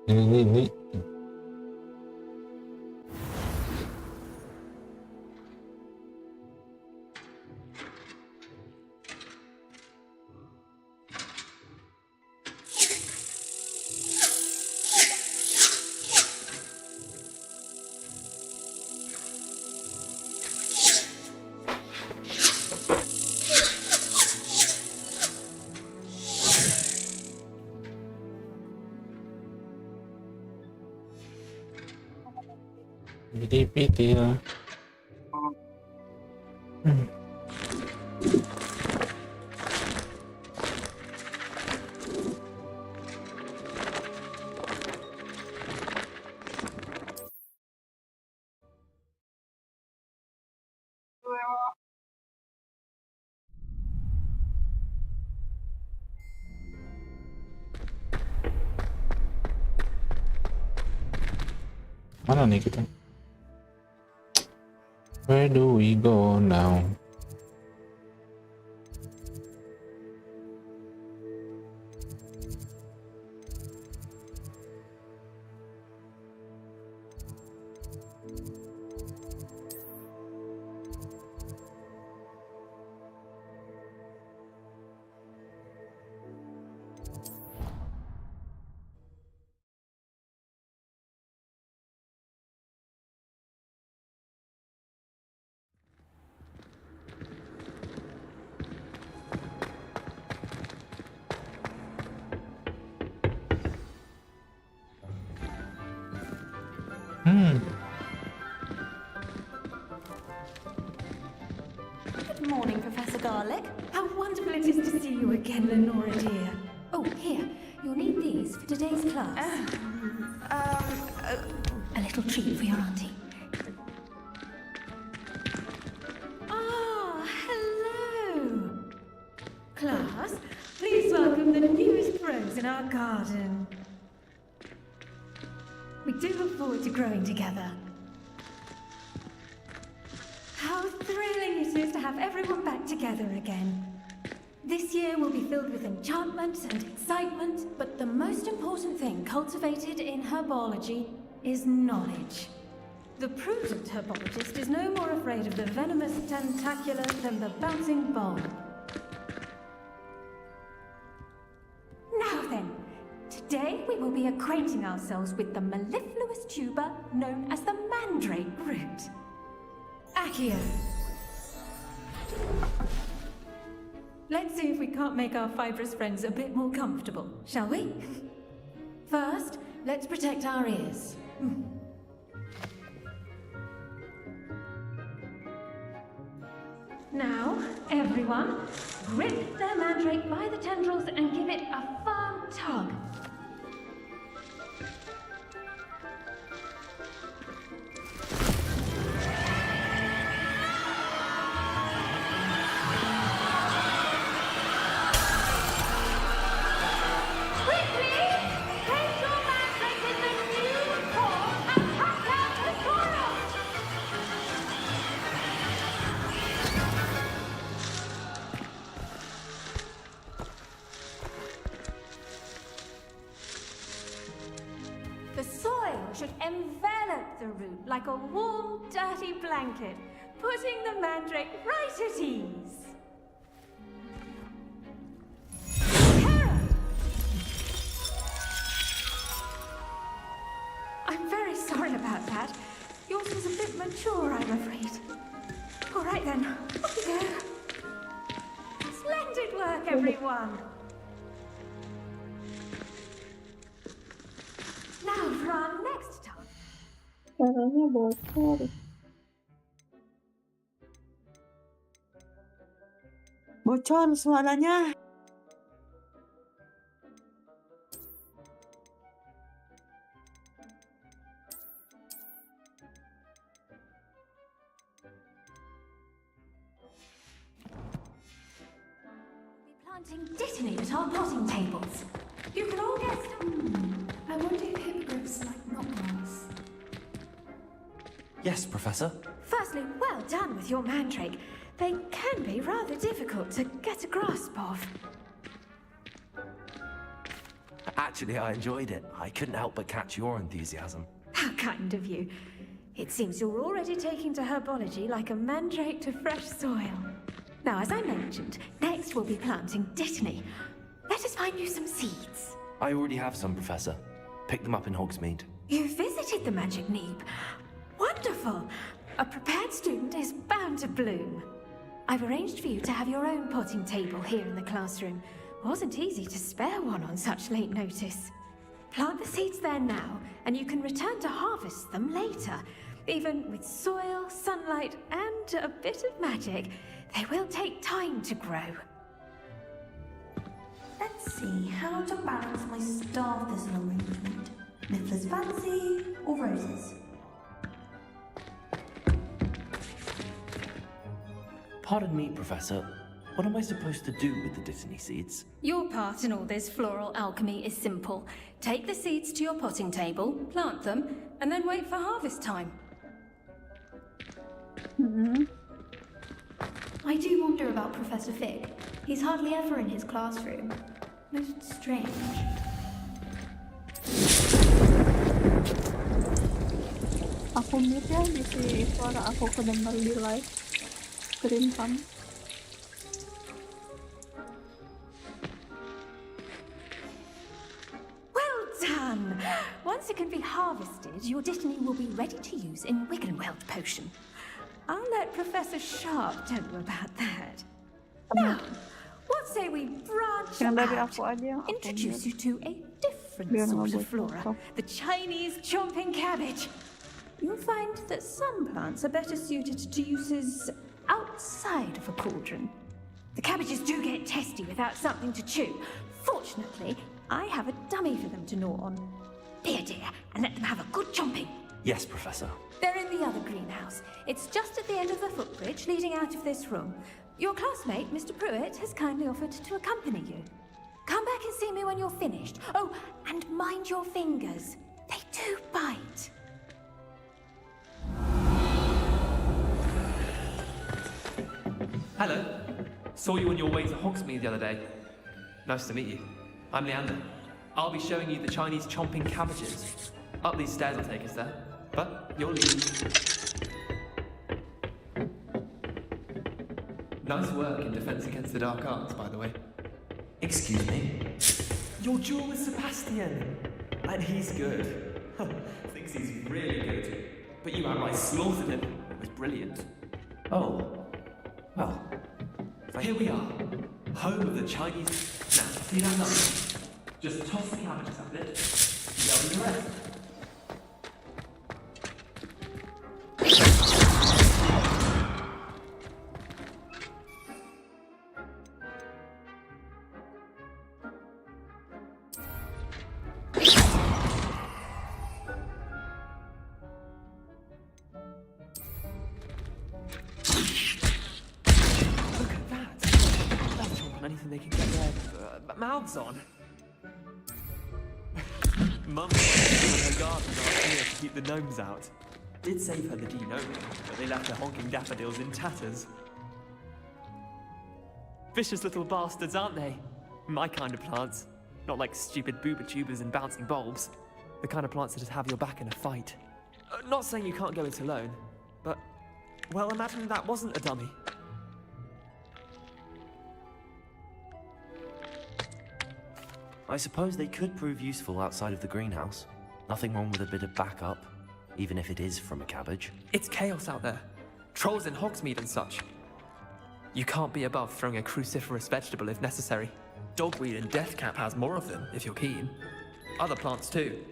นี่hiri pitir. Mana nih kita? Where do we go now? Good morning, Professor Garlick. How wonderful it is to see you again, Lenora dear. Oh, here, you'll need these for today's class. A little treat for your auntie. Ah, hello. Class, please welcome the newest rose in our garden. We do look forward to growing together. How thrilling it is to have everyone back together again. This year will be filled with enchantment and excitement, but the most important thing cultivated in herbology is knowledge. The prudent herbologist is no more afraid of the venomous tentacula than the bouncing bulb. Now then, today we will be acquainting ourselves with the mellifluous tuber known as the mandrake root. Accio. Let's see if we can't make our fibrous friends a bit more comfortable, shall we? First, let's protect our ears. Now, everyone, grip the mandrake by the tendrils and give it a firm tug. The soil should envelop the root like a warm, dirty blanket, putting the mandrake right at ease. Terror! I'm very sorry about that. Yours was a bit mature, I'm afraid. All right then, off you go. Splendid work, everyone. Now for our next task. Caranya bocor. Bocor suaranya. Planting detonate at our potting tables. You can all guess. I wonder if hippogriffs like knockwise. Yes, Professor. Firstly, well done with your mandrake. They can be rather difficult to get a grasp of. Actually, I enjoyed it. I couldn't help but catch your enthusiasm. How kind of you. It seems you're already taking to herbology like a mandrake to fresh soil. Now, as I mentioned, next we'll be planting Dittany. Let us find you some seeds. I already have some, Professor. Picked them up in Hogsmeade. You visited the Magic Neep. Wonderful. A prepared student is bound to bloom. I've arranged for you to have your own potting table here in the classroom. Wasn't easy to spare one on such late notice. Plant the seeds there now, and you can return to harvest them later. Even with soil, sunlight, and a bit of magic, they will take time to grow. Let's see how to balance my star thistle arrangement. Niffler's fancy or roses? Pardon me, Professor. What am I supposed to do with the Dittany seeds? Your part in all this floral alchemy is simple. Take the seeds to your potting table, plant them, and then wait for harvest time. I do wonder about Professor Fig. He's hardly ever in his classroom. Most strange. Aku mute ya di si suara aku kedengar di live stream kamu. Well done! Once it can be harvested, your Dittany will be ready to use in Wiggenweld potion. I'll let Professor Sharp tell you about that. Now, what say we branch Yang dari out? aku aja yang aku Introduce mute. you to a different Biar sort nggak of flora, buat the Chinese chomping cabbage. You'll find that some plants are better suited to uses outside of a cauldron. The cabbages do get testy without something to chew. Fortunately, I have a dummy for them to gnaw on. Be a dear and let them have a good chomping. Yes, Professor. They're in the other greenhouse. It's just at the end of the footbridge leading out of this room. Your classmate, Mr. Pruitt, has kindly offered to accompany you. Come back and see me when you're finished. Oh, and mind your fingers. They do bite. Hello. Saw you on your way to Hogsmeade the other day. Nice to meet you. I'm Leander. I'll be showing you the Chinese chomping cabbages. Up these stairs will take us there, but you'll leave. Nice work in Defense Against the Dark Arts, by the way. Excuse me? Your duel with Sebastian! And he's good. Thinks he's really good. But you outright slaughtered him. It was brilliant. Oh. Well. Here we are. Home of the Chinese... Now, see that number? Just toss the cabbages at it. Yell the rest. Anything they can get their mouths on. Mum was in her garden last year to keep the gnomes out. Did save her the de-gnoming, but they left the honking daffodils in tatters. Vicious little bastards, aren't they? My kind of plants. Not like stupid booba tubers and bouncing bulbs. The kind of plants that just have your back in a fight. Not saying you can't go it alone, but... well, imagine that wasn't a dummy. I suppose they could prove useful outside of the greenhouse. Nothing wrong with a bit of backup, even if it is from a cabbage. It's chaos out there. Trolls in Hogsmeade and such. You can't be above throwing a cruciferous vegetable if necessary. Dogweed and deathcap has more of them, if you're keen. Other plants too.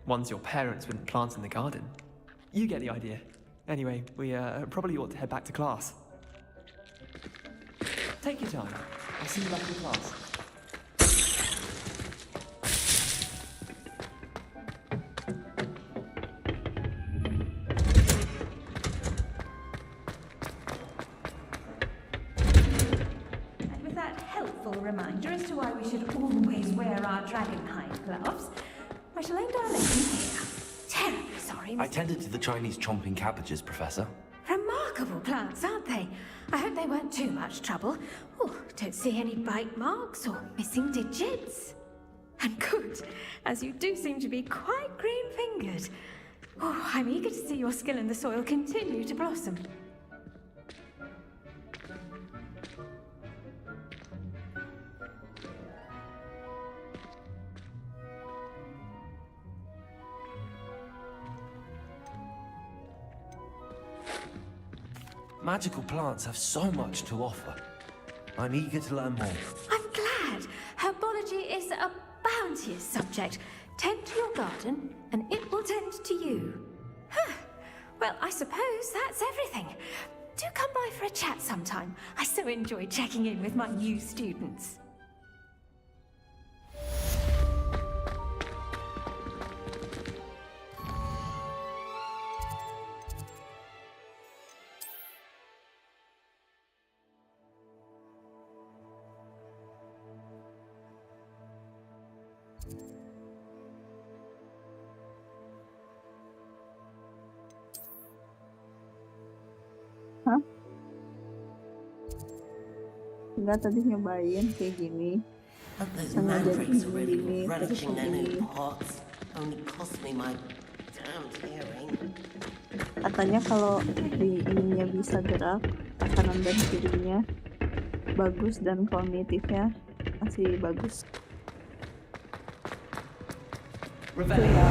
Ones your parents wouldn't plant in the garden. You get the idea. Anyway, we probably ought to head back to class. Take your time. I'll see you back in class. Reminder as to why we should always wear our dragonhide gloves. I shall end our lesson here. Terribly sorry, I tended to the Chinese chomping cabbages, Professor. Remarkable plants, aren't they? I hope they weren't too much trouble. Oh, don't see any bite marks or missing digits. And good, as you do seem to be quite green-fingered. Oh, I'm eager to see your skill in the soil continue to blossom. Magical plants have so much to offer. I'm eager to learn more. I'm glad. Herbology is a bounteous subject. Tend to your garden, and it will tend to you. Huh. Well, I suppose that's everything. Do come by for a chat sometime. I so enjoy checking in with my new students. Hah? Enggak, tadi nyobain kayak gini. But those Sengaja mandrakes are begini, really terus relishing their begini. new pots. Only cost me my damned hearing. Katanya kalau di ininya bisa gerak, kanan dan kirinya bagus dan kognitifnya masih bagus. Itu ya.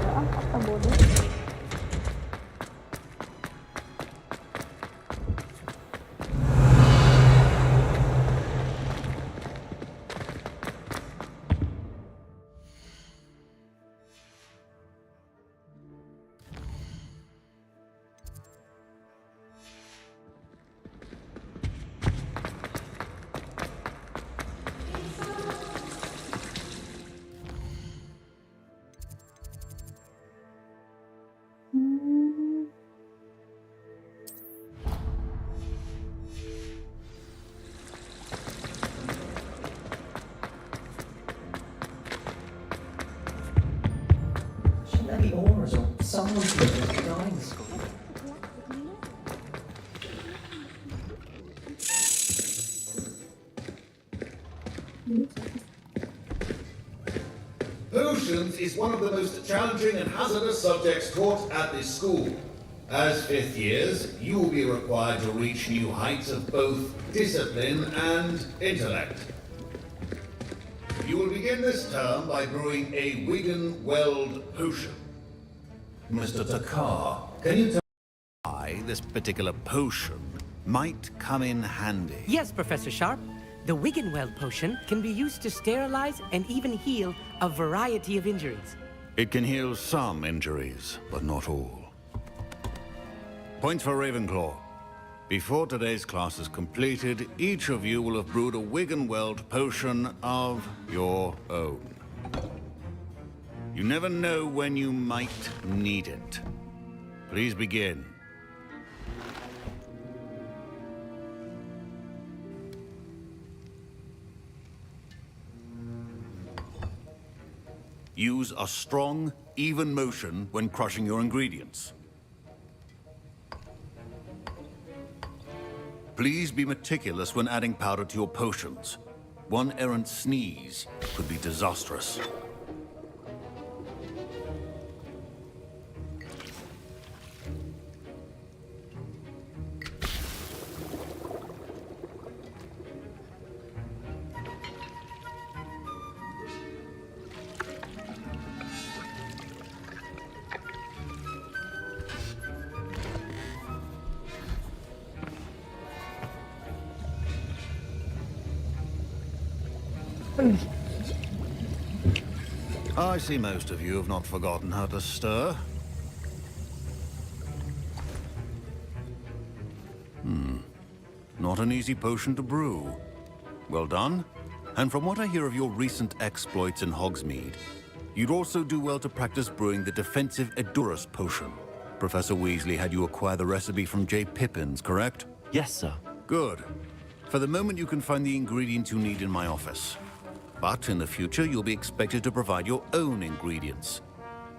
Enggak, kata bodoh. Shouldn't there be auras or someone to dying school? Potions is one of the most challenging and hazardous subjects taught at this school. As fifth years, you will be required to reach new heights of both discipline and intellect. You will begin this term by brewing a Wigan-Weld potion. Mr. Takar, can you tell me why this particular potion might come in handy? Yes, Professor Sharp. The Wiggenweld potion can be used to sterilize and even heal a variety of injuries. It can heal some injuries, but not all. Points for Ravenclaw. Before today's class is completed, each of you will have brewed a Wiggenweld potion of your own. You never know when you might need it. Please begin. Use a strong, even motion when crushing your ingredients. Please be meticulous when adding powder to your potions. One errant sneeze could be disastrous. I see most of you have not forgotten how to stir. Not an easy potion to brew. Well done. And from what I hear of your recent exploits in Hogsmeade, you'd also do well to practice brewing the defensive Edurus potion. Professor Weasley had you acquire the recipe from J. Pippins, correct? Yes, sir. Good. For the moment, you can find the ingredients you need in my office. But in the future, you'll be expected to provide your own ingredients.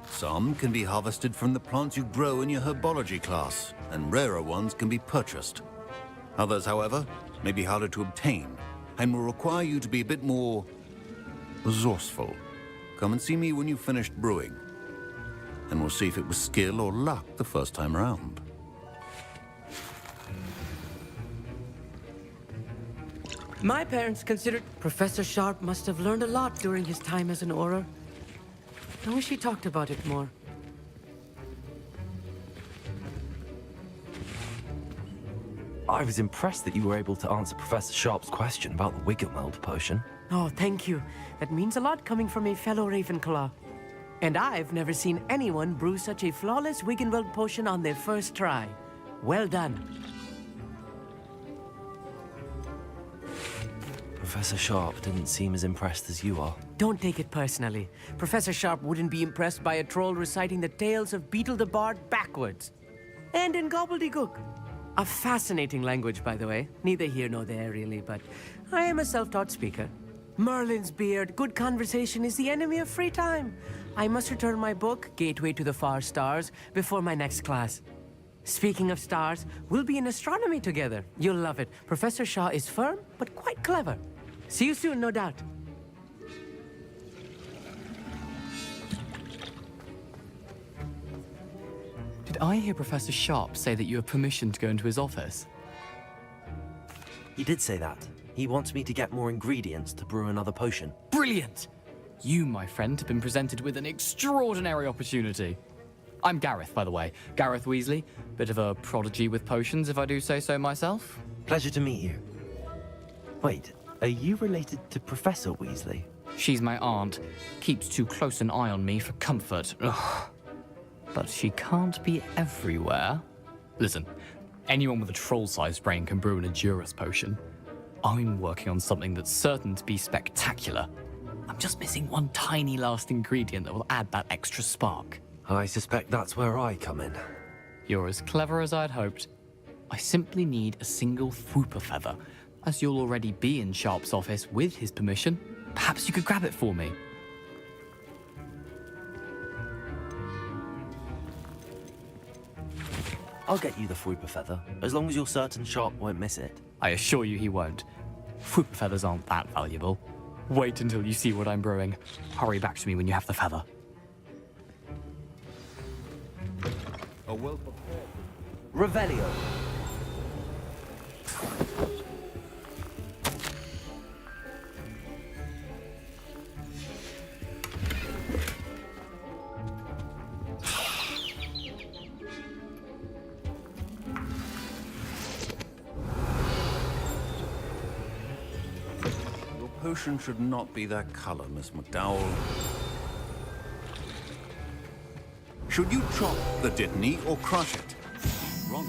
Some can be harvested from the plants you grow in your herbology class, and rarer ones can be purchased. Others, however, may be harder to obtain, and will require you to be a bit more resourceful. Come and see me when you've finished brewing. And we'll see if it was skill or luck the first time round. My parents considered Professor Sharp must have learned a lot during his time as an Auror. I wish he talked about it more. I was impressed that you were able to answer Professor Sharp's question about the Wiggenweld potion. Oh, thank you. That means a lot coming from a fellow Ravenclaw. And I've never seen anyone brew such a flawless Wiggenweld potion on their first try. Well done. Professor Sharp didn't seem as impressed as you are. Don't take it personally. Professor Sharp wouldn't be impressed by a troll reciting the tales of Beetle the Bard backwards. And in gobbledygook. A fascinating language, by the way. Neither here nor there, really, but I am a self-taught speaker. Merlin's beard, good conversation is the enemy of free time. I must return my book, Gateway to the Far Stars, before my next class. Speaking of stars, we'll be in astronomy together. You'll love it. Professor Shaw is firm, but quite clever. See you soon, no doubt. Did I hear Professor Sharp say that you have permission to go into his office? He did say that. He wants me to get more ingredients to brew another potion. Brilliant! You, my friend, have been presented with an extraordinary opportunity. I'm Gareth, by the way. Gareth Weasley. Bit of a prodigy with potions, if I do say so myself. Pleasure to meet you. Wait, are you related to Professor Weasley? She's my aunt. Keeps too close an eye on me for comfort. Ugh. But she can't be everywhere. Listen, anyone with a troll-sized brain can brew an Edurus potion. I'm working on something that's certain to be spectacular. I'm just missing one tiny last ingredient that will add that extra spark. I suspect that's where I come in. You're as clever as I'd hoped. I simply need a single Fwooper feather. As you'll already be in Sharp's office with his permission, perhaps you could grab it for me. I'll get you the Fwooper feather, as long as you're certain Sharp won't miss it. I assure you he won't. Fwooper feathers aren't that valuable. Wait until you see what I'm brewing. Hurry back to me when you have the feather. A well Revelio. Your potion should not be that color, Miss McDowell. Should you chop the Dittany or crush it? Wrong.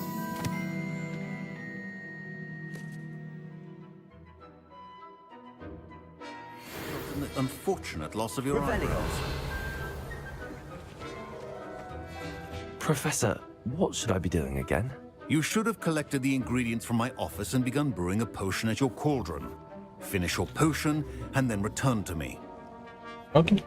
An unfortunate loss of your Revelio. eyebrows. Professor, what should I be doing again? You should have collected the ingredients from my office and begun brewing a potion at your cauldron. Finish your potion and then return to me. Okay.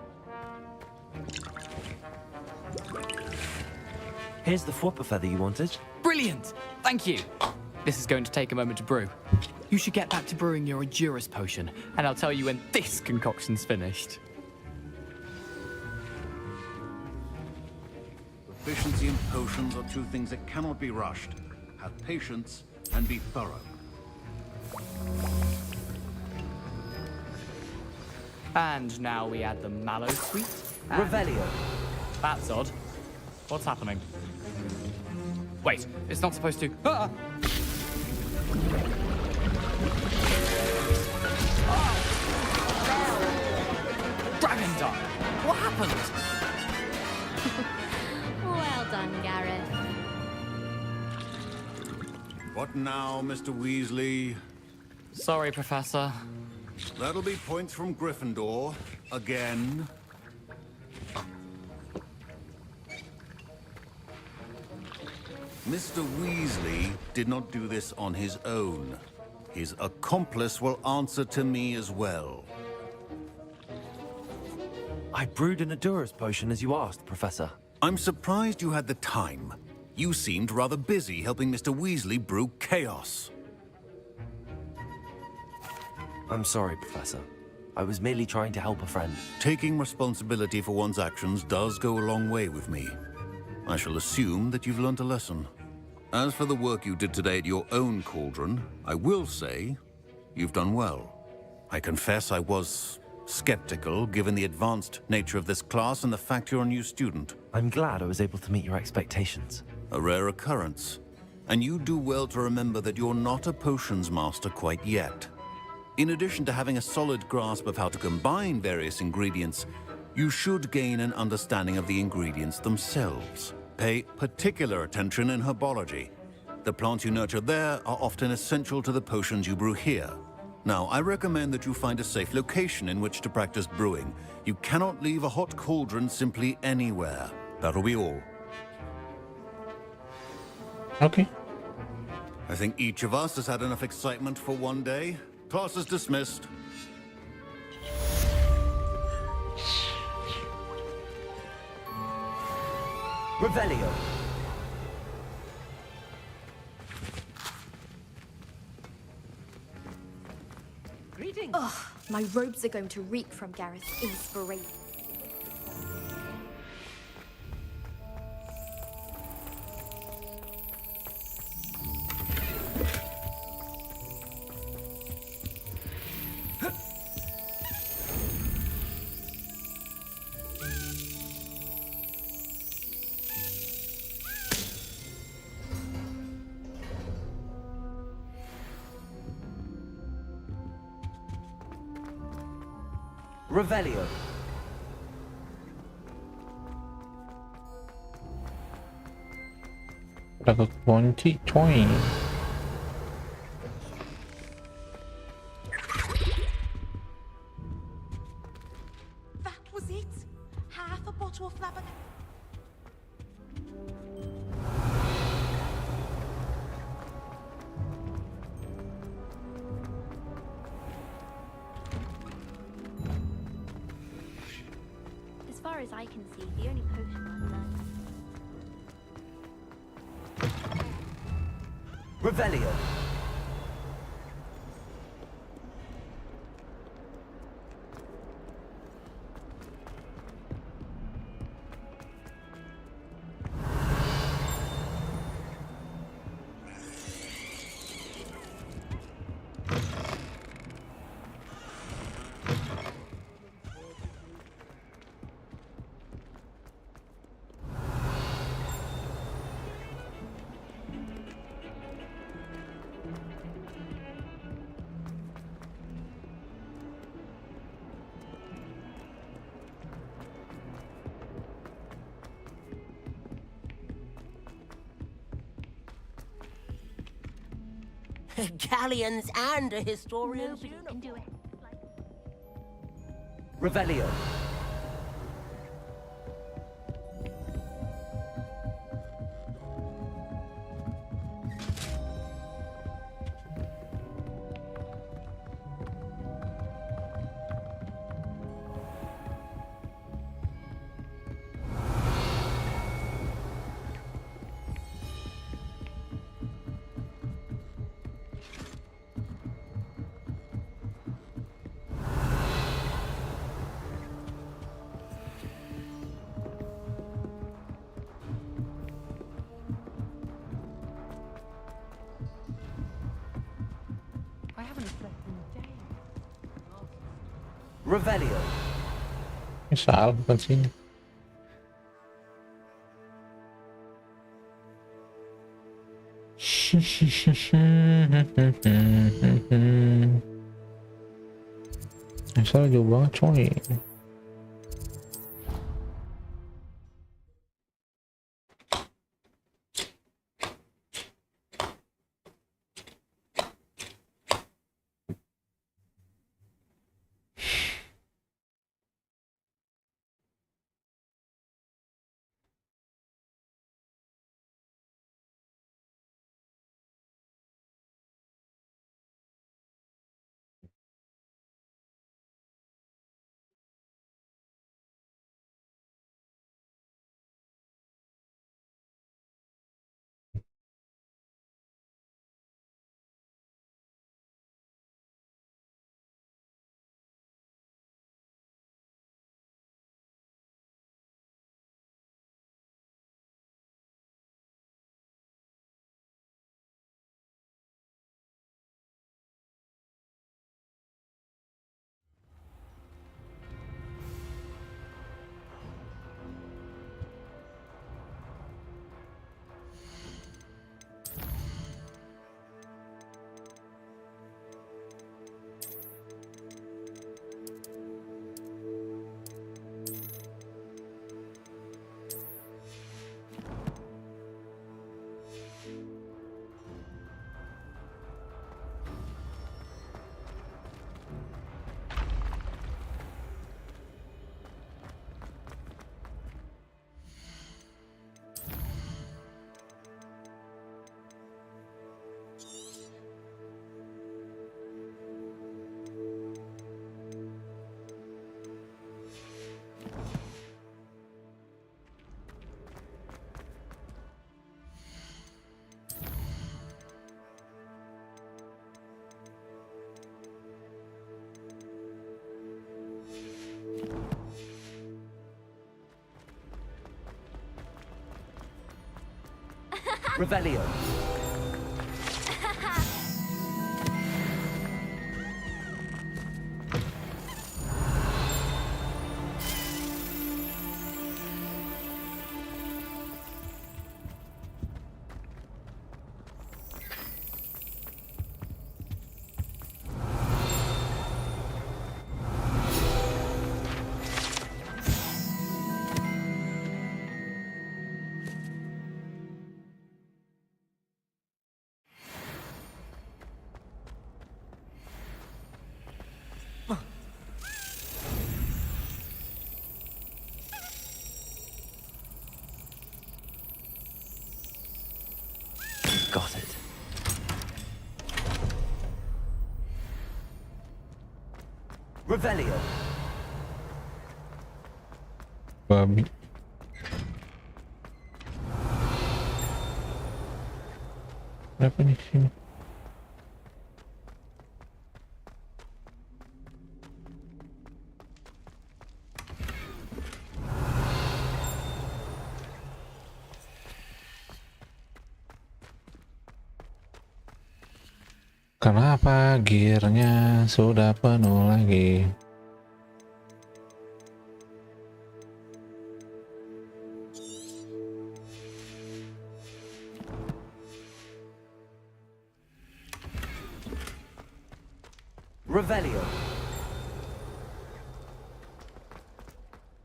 Here's the Fwooper feather you wanted. Brilliant! Thank you! This is going to take a moment to brew. You should get back to brewing your Edurus potion, and I'll tell you when this concoction's finished. Proficiency in potions are two things that cannot be rushed. Have patience and be thorough. And now we add the mallow sweet. Revelio. That's odd. What's happening? Wait, it's not supposed to. Ah! Dragon Dart! What happened? Well done, Gareth. What now, Mr. Weasley? Sorry, Professor. That'll be points from Gryffindor. Again. Mr. Weasley did not do this on his own. His accomplice will answer to me as well. I brewed an Edurus potion as you asked, Professor. I'm surprised you had the time. You seemed rather busy helping Mr. Weasley brew chaos. I'm sorry, Professor. I was merely trying to help a friend. Taking responsibility for one's actions does go a long way with me. I shall assume that you've learnt a lesson. As for the work you did today at your own cauldron, I will say you've done well. I confess I was skeptical, given the advanced nature of this class and the fact you're a new student. I'm glad I was able to meet your expectations. A rare occurrence. And you do well to remember that you're not a potions master quite yet. In addition to having a solid grasp of how to combine various ingredients, you should gain an understanding of the ingredients themselves. Pay particular attention in herbology. The plants you nurture there are often essential to the potions you brew here. Now, I recommend that you find a safe location in which to practice brewing. You cannot leave a hot cauldron simply anywhere. That'll be all. Okay. I think each of us has had enough excitement for one day. Class is dismissed. Revelio. Greetings. Ugh, my robes are going to reek from Gareth's inspiration. Revelio. Like a 2020. That was it? Half a bottle of flabber. As far as I can see, the only potion I've learned. Revelio. Galleons and a historian's Nobody can do it. Revelio. I haven't slept in days. Revelio. Bisa algo bukan sini. Asal jauh banget coy. Revelio. Got it. Revelio. Babi. Apa nih sini? Kenapa gearnya sudah penuh lagi? Revelio.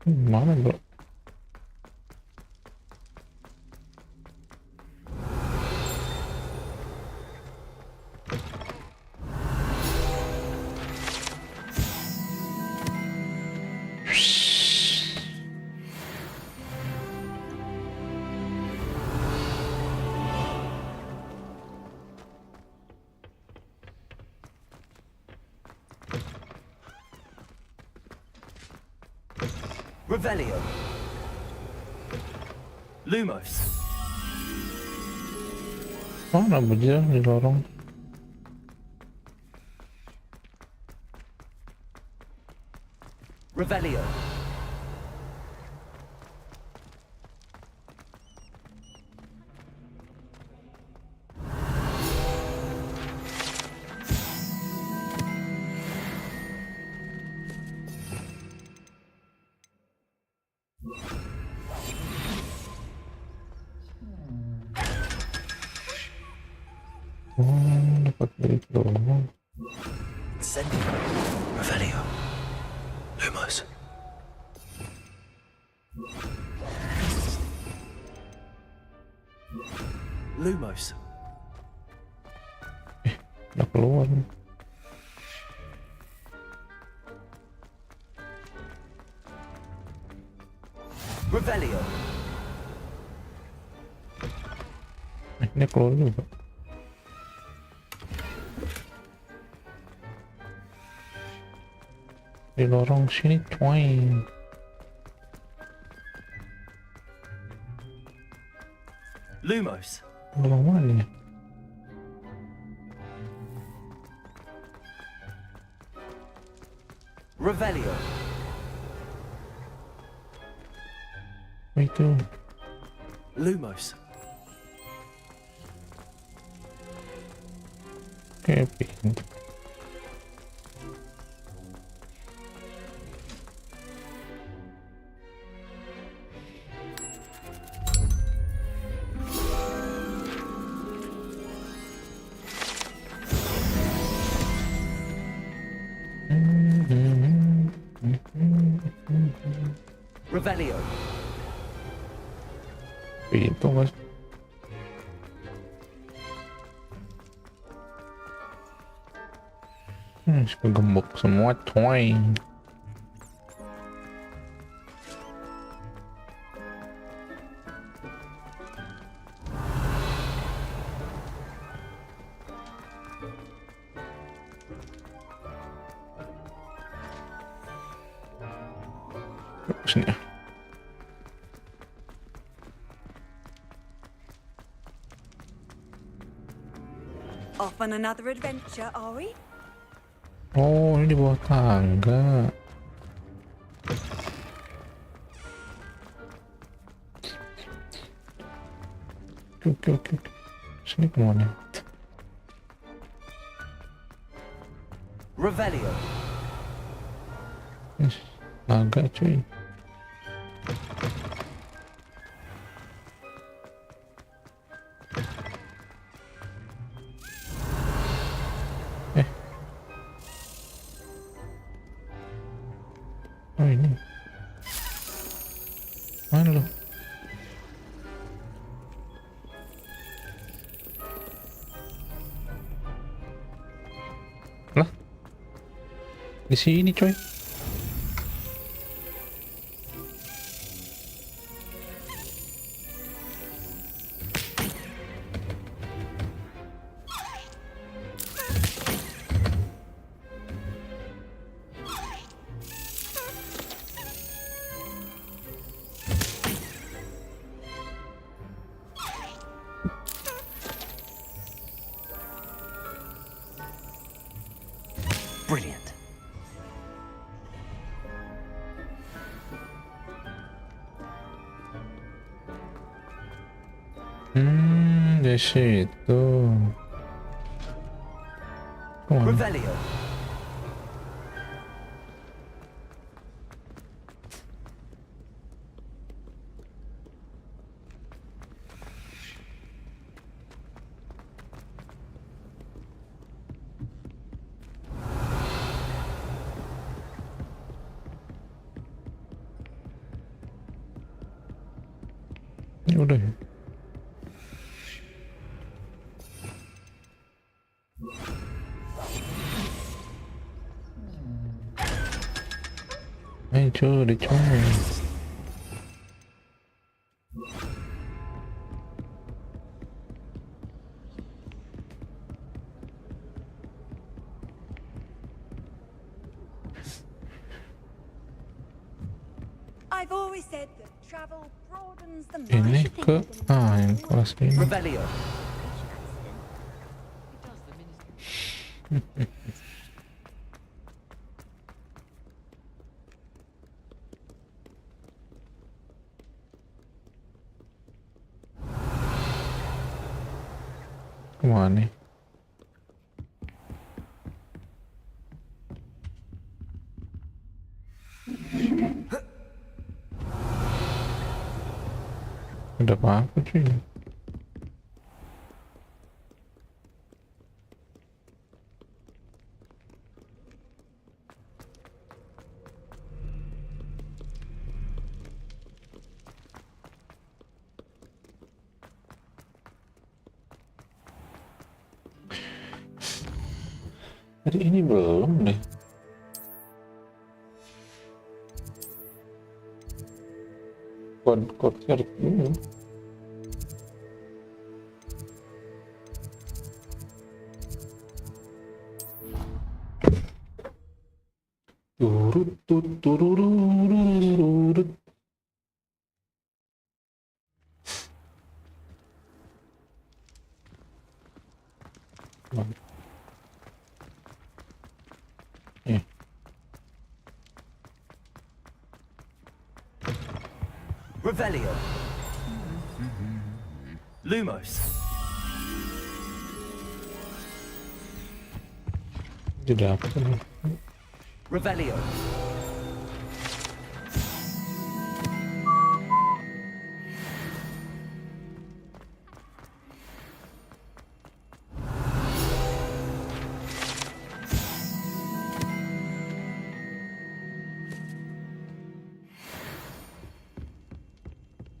Mana bro? Revelio. Lumos. Mana bujang di lorong? Revelio. Oh, dapat itu. Incendio. Revelio. Lumos. Lumos. Udah keluar. Revelio. Ini keluar juga. Di lorong sini coy. Lumos. Lorong mana ya? Revelio. Oh, itu. Lumos. Kayak pintu. Revelio. Pintu mas. Kegembok semua coy. Sini ya. Off on another adventure, are we? Oh, ini di bawah tangga. Oke. Sini kemana? Revelio. Naga cuy. Oh ini. Mana lo? Lah. Di sini coy. Brilliant. Di situ. Kemana? Revelio. Ini udah ya? Ayo dicoba. I've always said that travel broadens the mind. Ini ke yang kelas ini. Revelio. Kemana nih? Ada apa cuy? Hari ini belum deh. Konser dulu. Turut. Revelio. Lumos. Tidak apa nih. Revelio.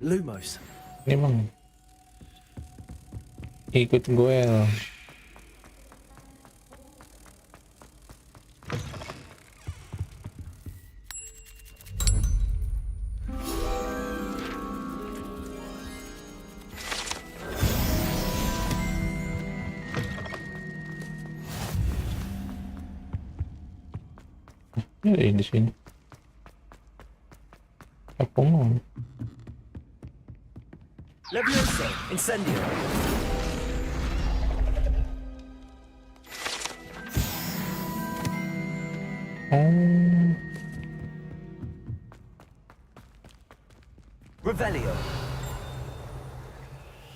Lumos. Ini bang ikut gue loh. Ya di sini. Apa mau? Levioso. Incendio.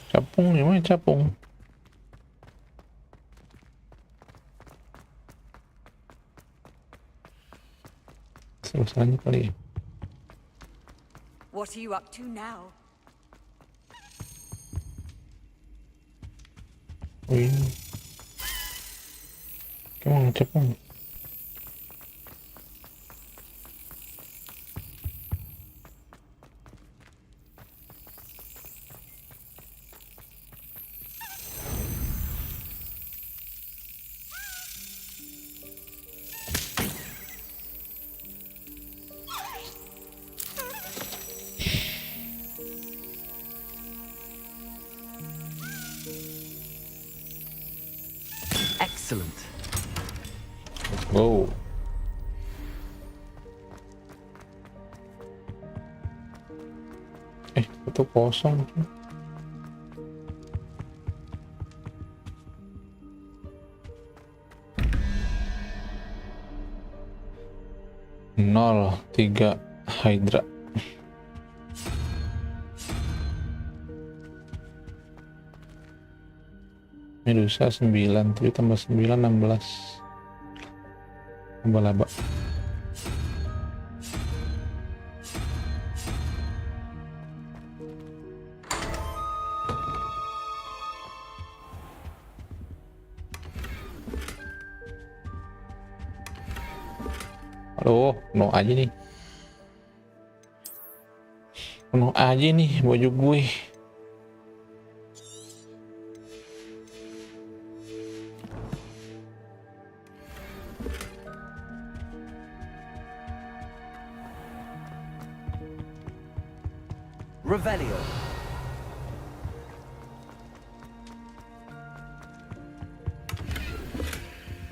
Siapa capung nih, mana capung? Selesai kali ya. What are you up to now? Oh ini. Kemana capung? Excellent. Wow. Itu kosong. Nol tiga Hydra. Medusa 9, 7 tambah 9 16. Tambah laba. Aduh, penuh aja nih. Penuh aja nih baju gue. Revelio.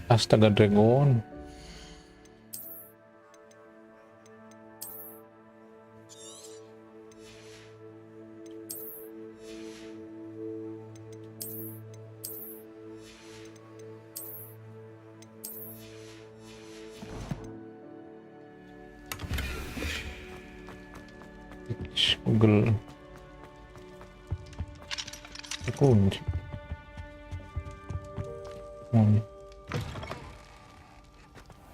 Astaga Dragon. Google kunci. Oh, ini.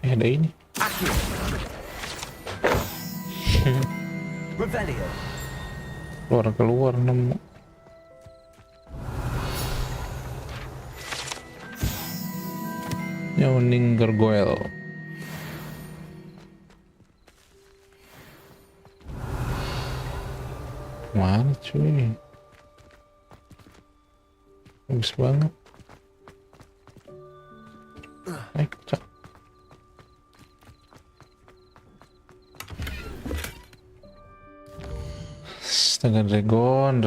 Ada ini. Revelio. Keluar nemu. Yawning gargoyle. Mana cuy? Bagus banget. Cak. Astaga dragon.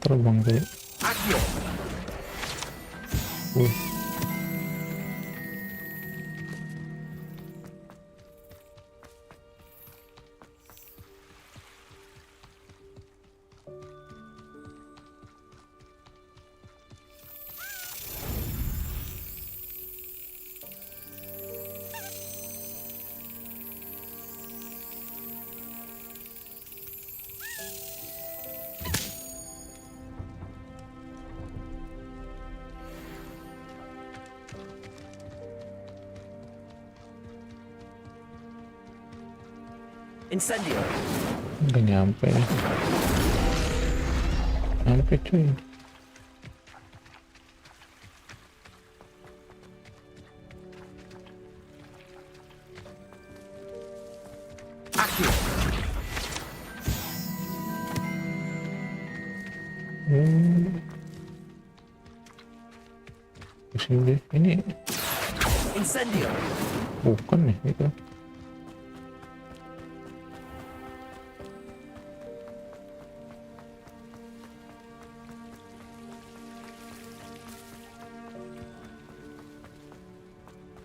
Terbang tadi. Incendio. Nggak nyampe. Nyampe cuy. Sini ini. Incendio. Bukan nih itu.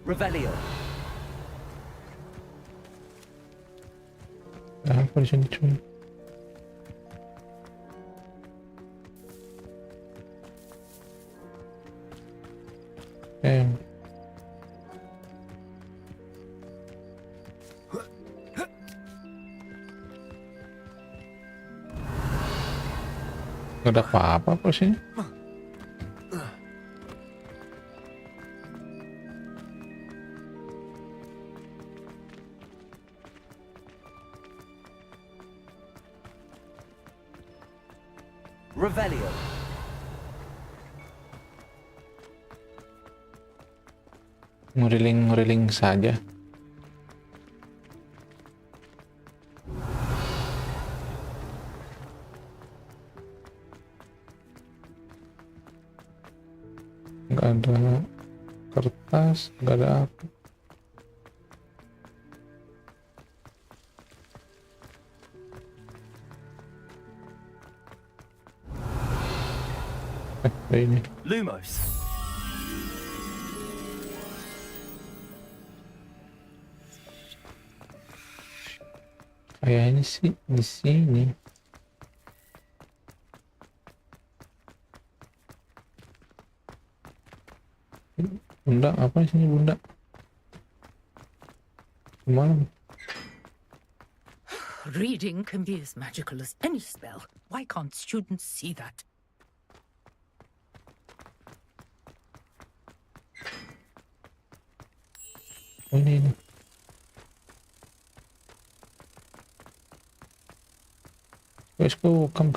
Revelio. Apa di sini cuy? Gak ada apa-apa sih. Revelio. Ngeriling-ngeriling saja. Nggak ada kertas, nggak ada apa. Ada ini. Lumos. Kayaknya sih di sini. Bunda, apa sih ini bunda? Malam. Reading can be as magical as any spell. Why can't students see that? Ini. Let's go, come.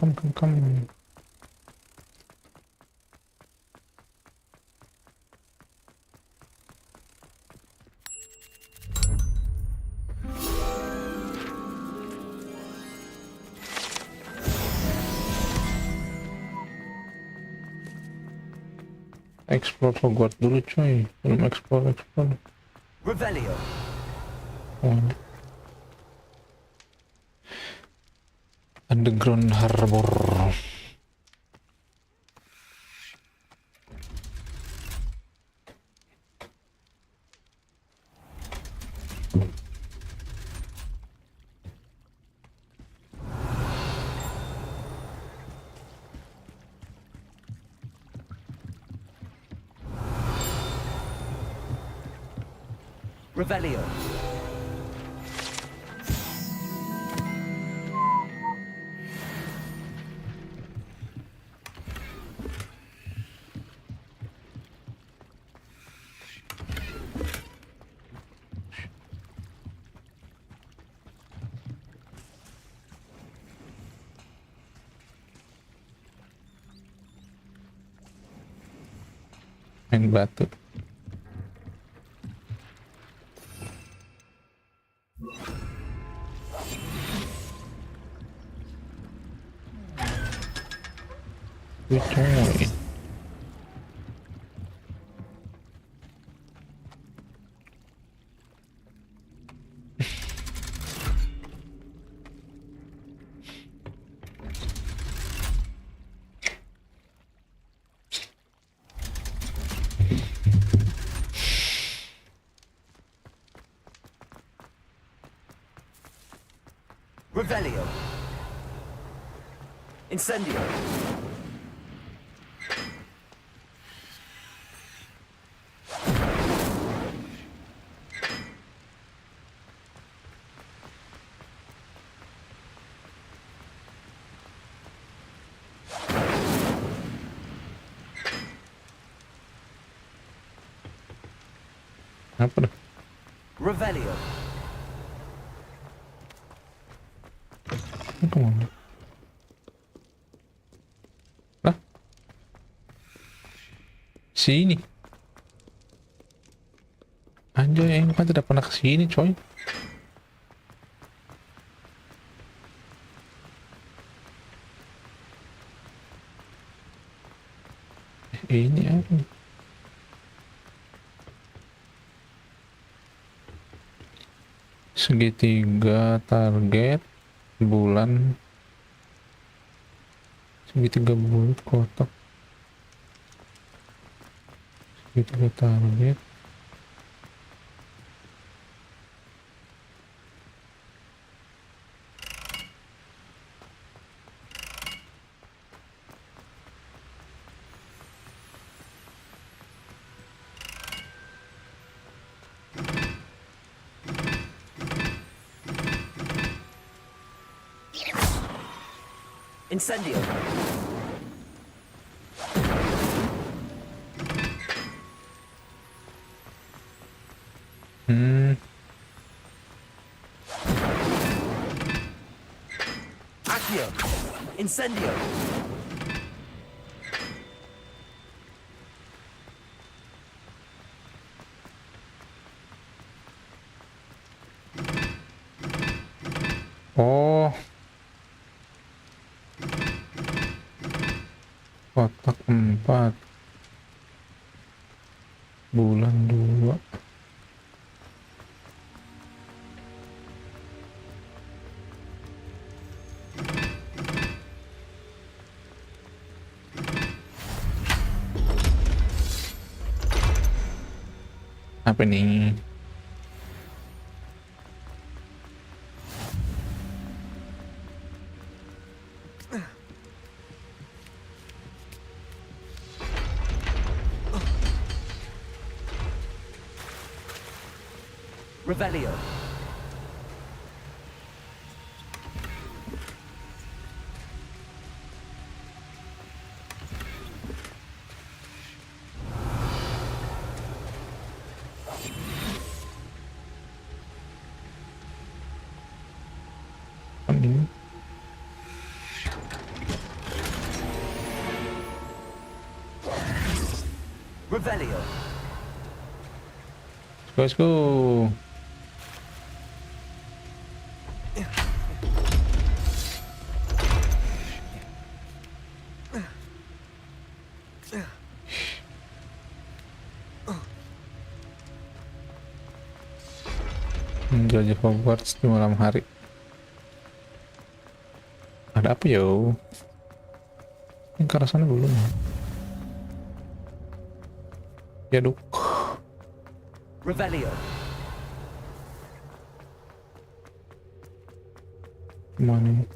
Explore hogwarts dulu coy, belum explore. Revelio. Oh. Underground Harbor. Revelio. Main batu. Coy. Revelio. Incendio. Apa dah? Revelio. Kemana? Lah? Sini. Anjay, yang kan tidak pernah kesini coy. Ini apa? Segitiga target bulan, segitiga bulat kotak, segitiga target Incendio. Accio. Incendio. Oh, kotak 4, bulan 2. Apa nih? Revelio. Ini Revelio. let's go. Menjelajah Hogwarts di malam hari. Ada apa yo? Yang ke arah sana belum. Ya duk. Revelio. Mana ini?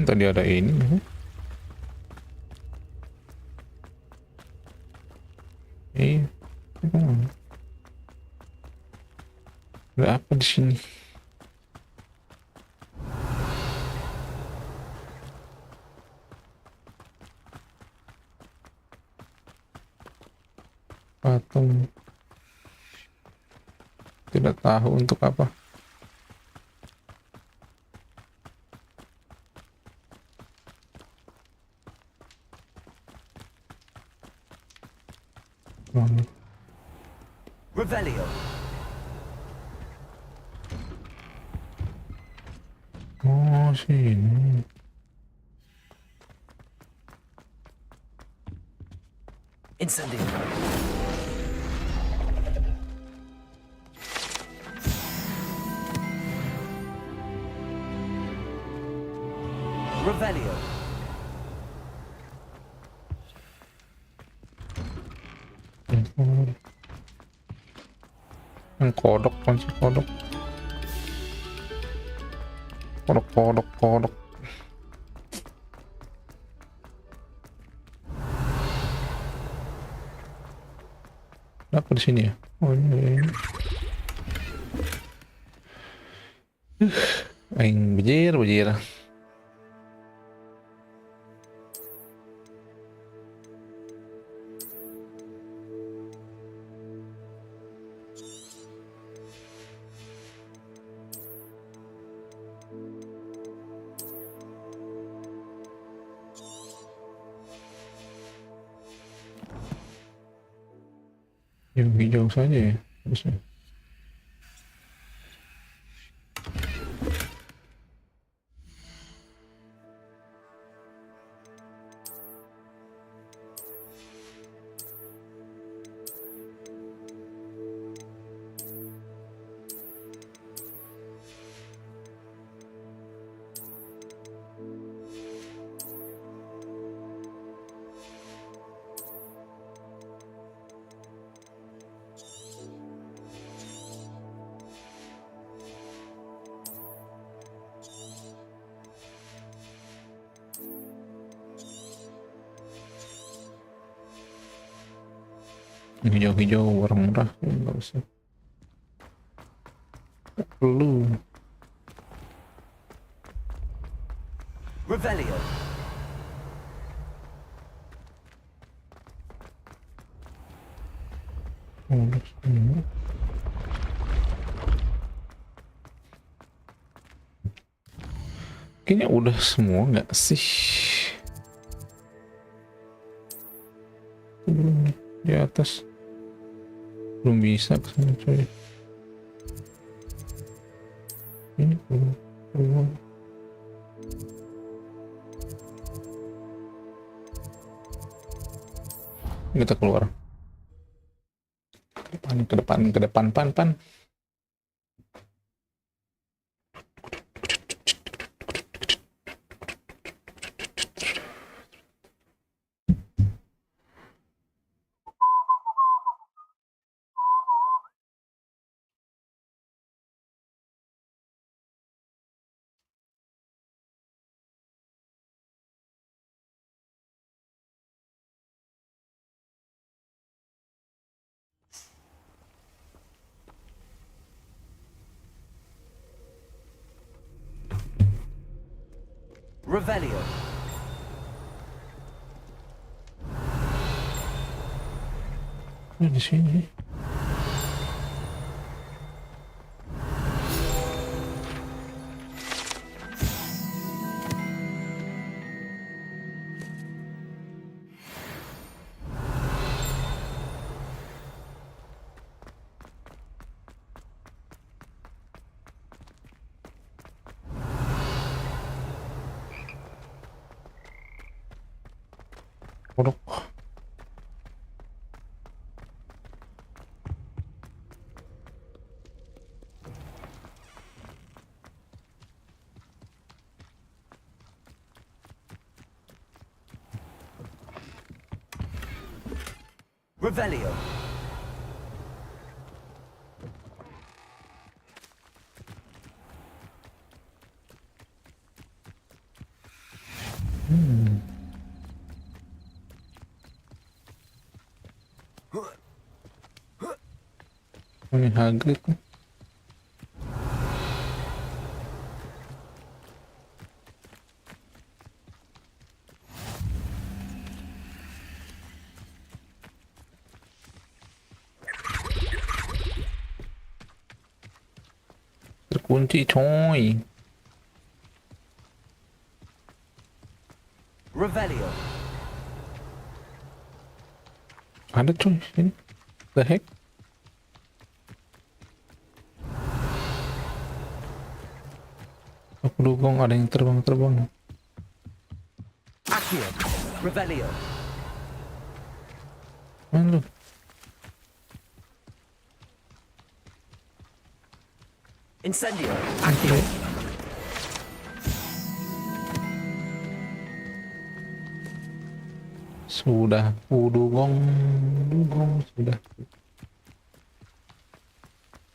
Tadi ada ini. Iya. Ada apa di sini? Patung. Tidak tahu untuk apa. Mana? Revelio. Oh, sini. Incendio. Revelio. Yang kodok, kunci kodok. Kodok. Apa di sini ya? Oh ini. Aing bejir. Yang hijau saja ya harusnya. hijau-hijau warna murah nggak usah. Nggak perlu. Revelio. Udah semua. Kayaknya udah semua nggak sih? Belum nih, di atas belum bisa kesana coy. Ini belum. Kita keluar. Ke depan, pan. Revelio. Di sini. Kodok. Revelio. Ini Hagrid. Terkunci coy. Revelio. Ada coy sini. The heck? Aku dukung ada yang terbang. Accio. Revelio. Mana lu? Incendio. Accio. Sudah, dugong sudah.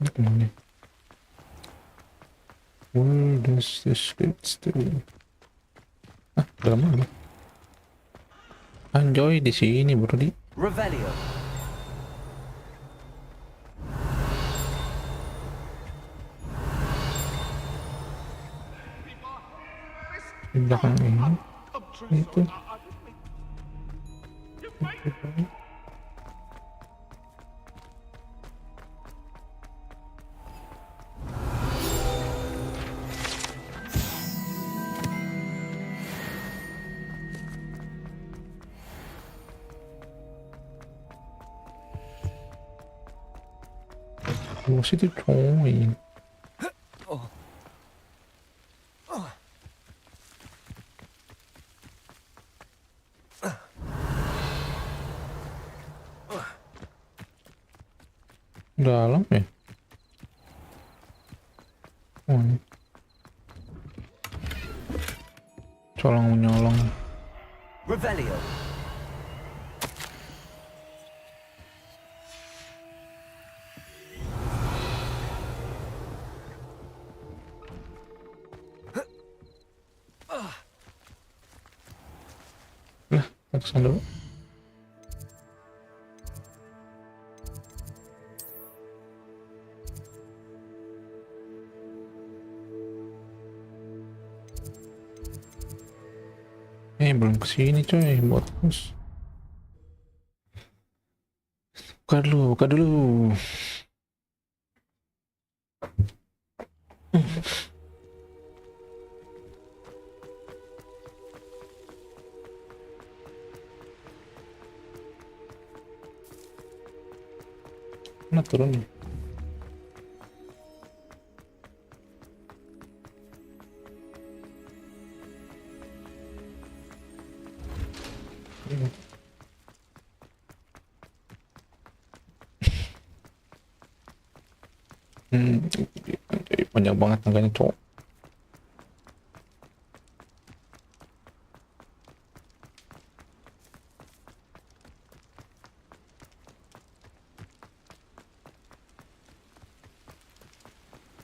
Ini kemana? Where does this lead to? Udah mana? Anjoy di sini, Brody. Revelio. Di belakang ini. Itu. Situ coy. Dalam ya? Oh, ini. Colong menyolong. Revelio. Lah, kesana dulu. Belum kesini coy, buat pos. Buka dulu, buka dulu. Mana turun nih? Panjang banget tangganya cowok.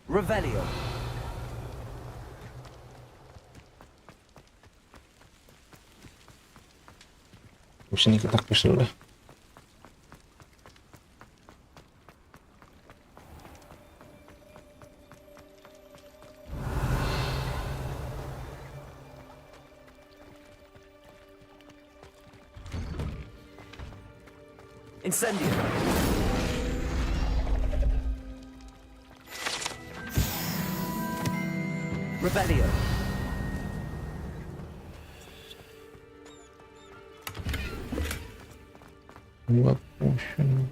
Revelio. Sini kita push dulu dah. Incendio. Revelio. Dua potion.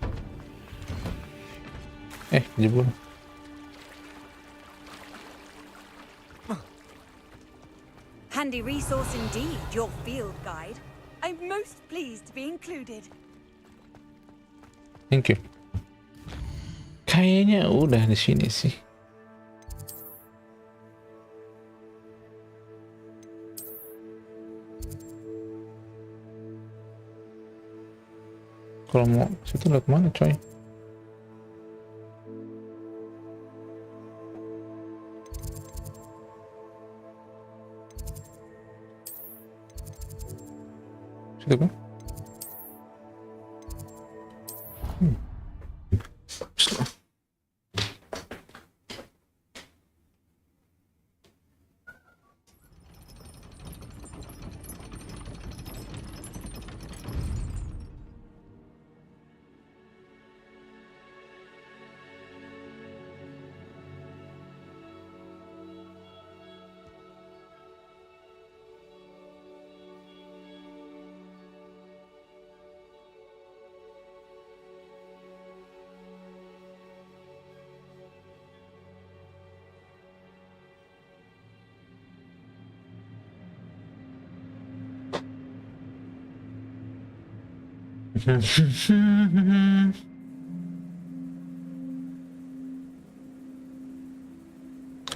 Jebol. Handy resource indeed, your field guide. I'm most pleased to be included. Thank you. Kayaknya udah di sini sih. Kalau mau situ lihat mana coy? Situ kan?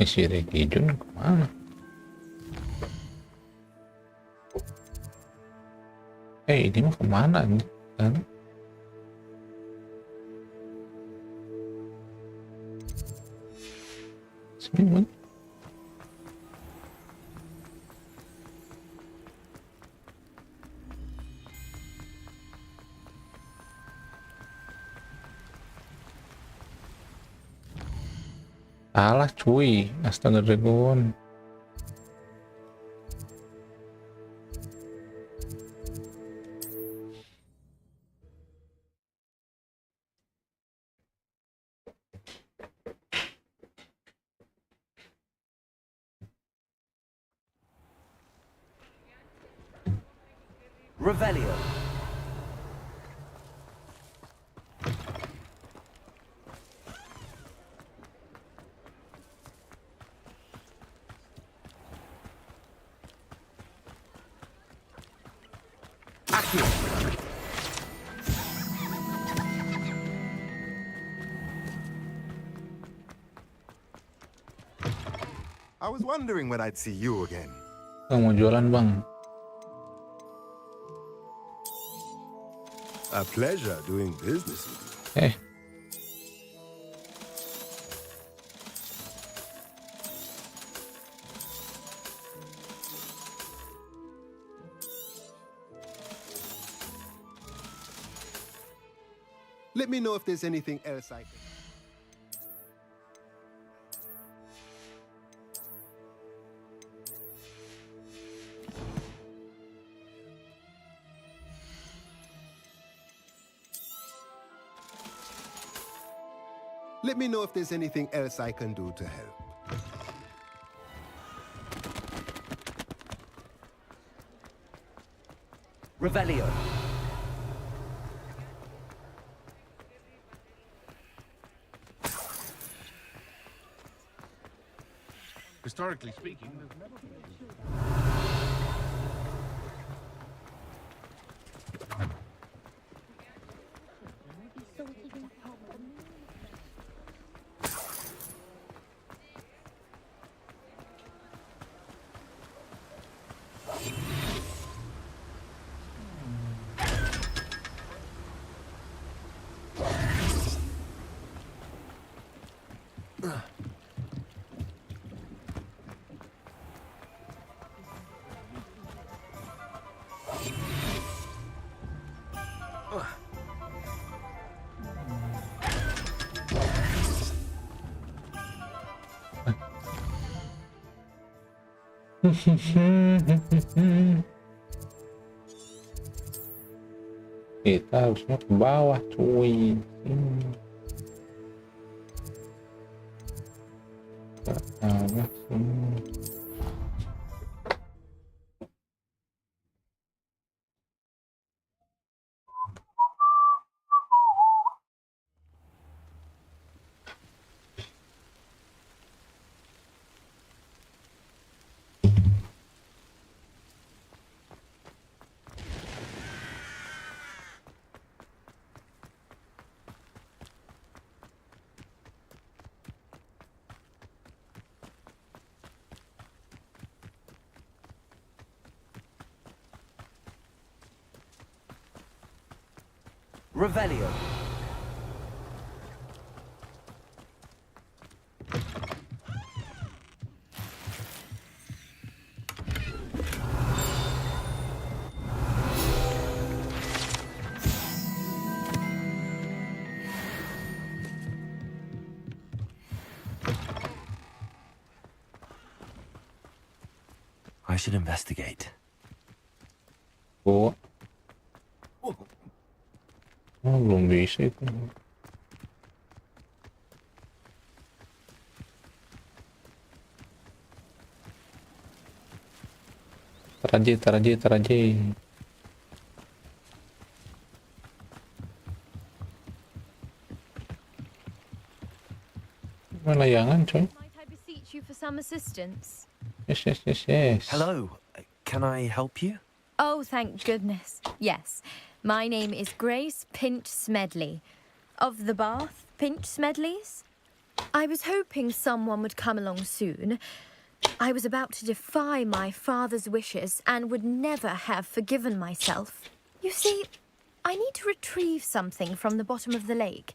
Si Reki Jun kemana? Ini mah kemana nih? Kan? Sini. Salah cuy, astaga dragon. Revelio. Accio. I was wondering when I'd see you again. Mau jualan bang? A pleasure doing business with you. Let me know if there's anything else I can... Let me know if there's anything else I can do to help. Revelio. Historically speaking, there's never been Kita harusnya ke bawah, cuy. Ke bawah sini. Revelio. I should investigate. Oh, belum bisa itu. Taraji. Layangan, coy. Might I beseech you for some assistance? Yes. Hello. Can I help you? Oh, thank goodness. Yes. My name is Grace Pinch Smedley. Of the Bath Pinch Smedleys? I was hoping someone would come along soon. I was about to defy my father's wishes and would never have forgiven myself. You see, I need to retrieve something from the bottom of the lake.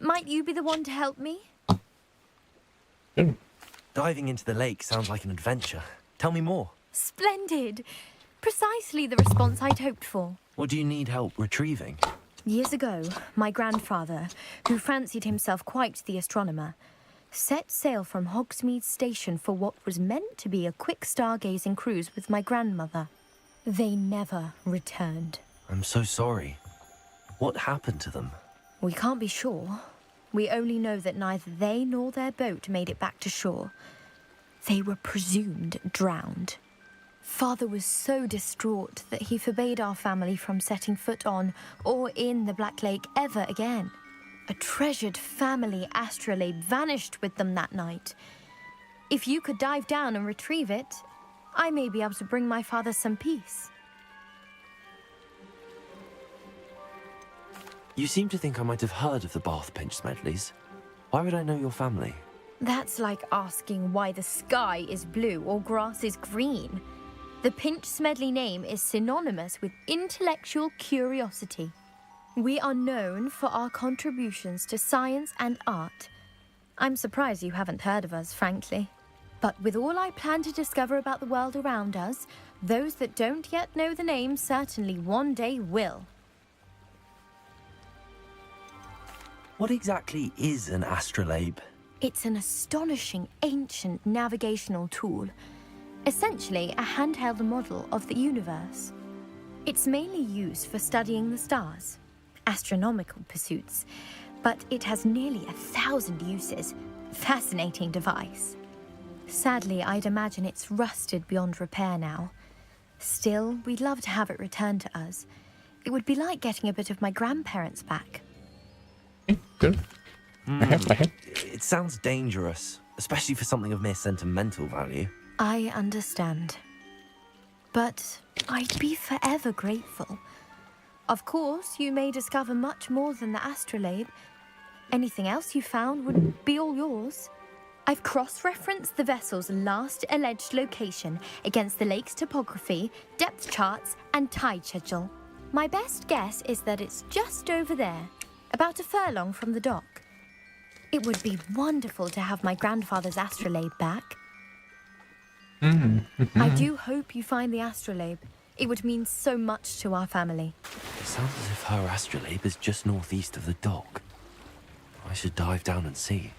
Might you be the one to help me? Diving into the lake sounds like an adventure. Tell me more. Splendid. Precisely the response I'd hoped for. What do you need help retrieving? Years ago, my grandfather, who fancied himself quite the astronomer, set sail from Hogsmeade Station for what was meant to be a quick stargazing cruise with my grandmother. They never returned. I'm so sorry. What happened to them? We can't be sure. We only know that neither they nor their boat made it back to shore. They were presumed drowned. Father was so distraught that he forbade our family from setting foot on or in the Black Lake ever again. A treasured family astrolabe vanished with them that night. If you could dive down and retrieve it, I may be able to bring my father some peace. You seem to think I might have heard of the Bath Pinch Smedleys. Why would I know your family? That's like asking why the sky is blue or grass is green. The Pinch Smedley name is synonymous with intellectual curiosity. We are known for our contributions to science and art. I'm surprised you haven't heard of us, frankly. But with all I plan to discover about the world around us, those that don't yet know the name certainly one day will. What exactly is an astrolabe? It's an astonishing ancient navigational tool. Essentially a handheld model of the universe. It's mainly used for studying the stars, astronomical pursuits, but it has nearly 1,000 uses. Fascinating device. Sadly, I'd imagine it's rusted beyond repair now. Still, we'd love to have it returned to us. It would be like getting a bit of my grandparents back. Good. It sounds dangerous, especially for something of mere sentimental value. I understand. But I'd be forever grateful. Of course, you may discover much more than the astrolabe. Anything else you found would be all yours. I've cross-referenced the vessel's last alleged location against the lake's topography, depth charts, and tide schedule. My best guess is that it's just over there, about a furlong from the dock. It would be wonderful to have my grandfather's astrolabe back. I do hope you find the astrolabe. It would mean so much to our family. It sounds as if her astrolabe is just northeast of the dock. I should dive down and see.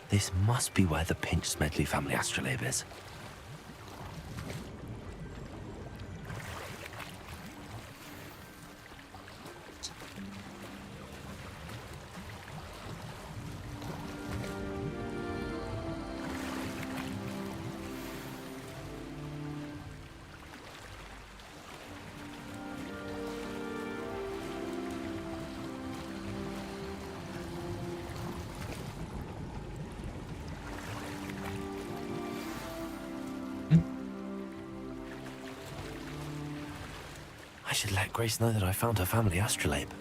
This must be where the Pinch-Smedley family astrolabe is. I should let Grace know that I found her family astrolabe.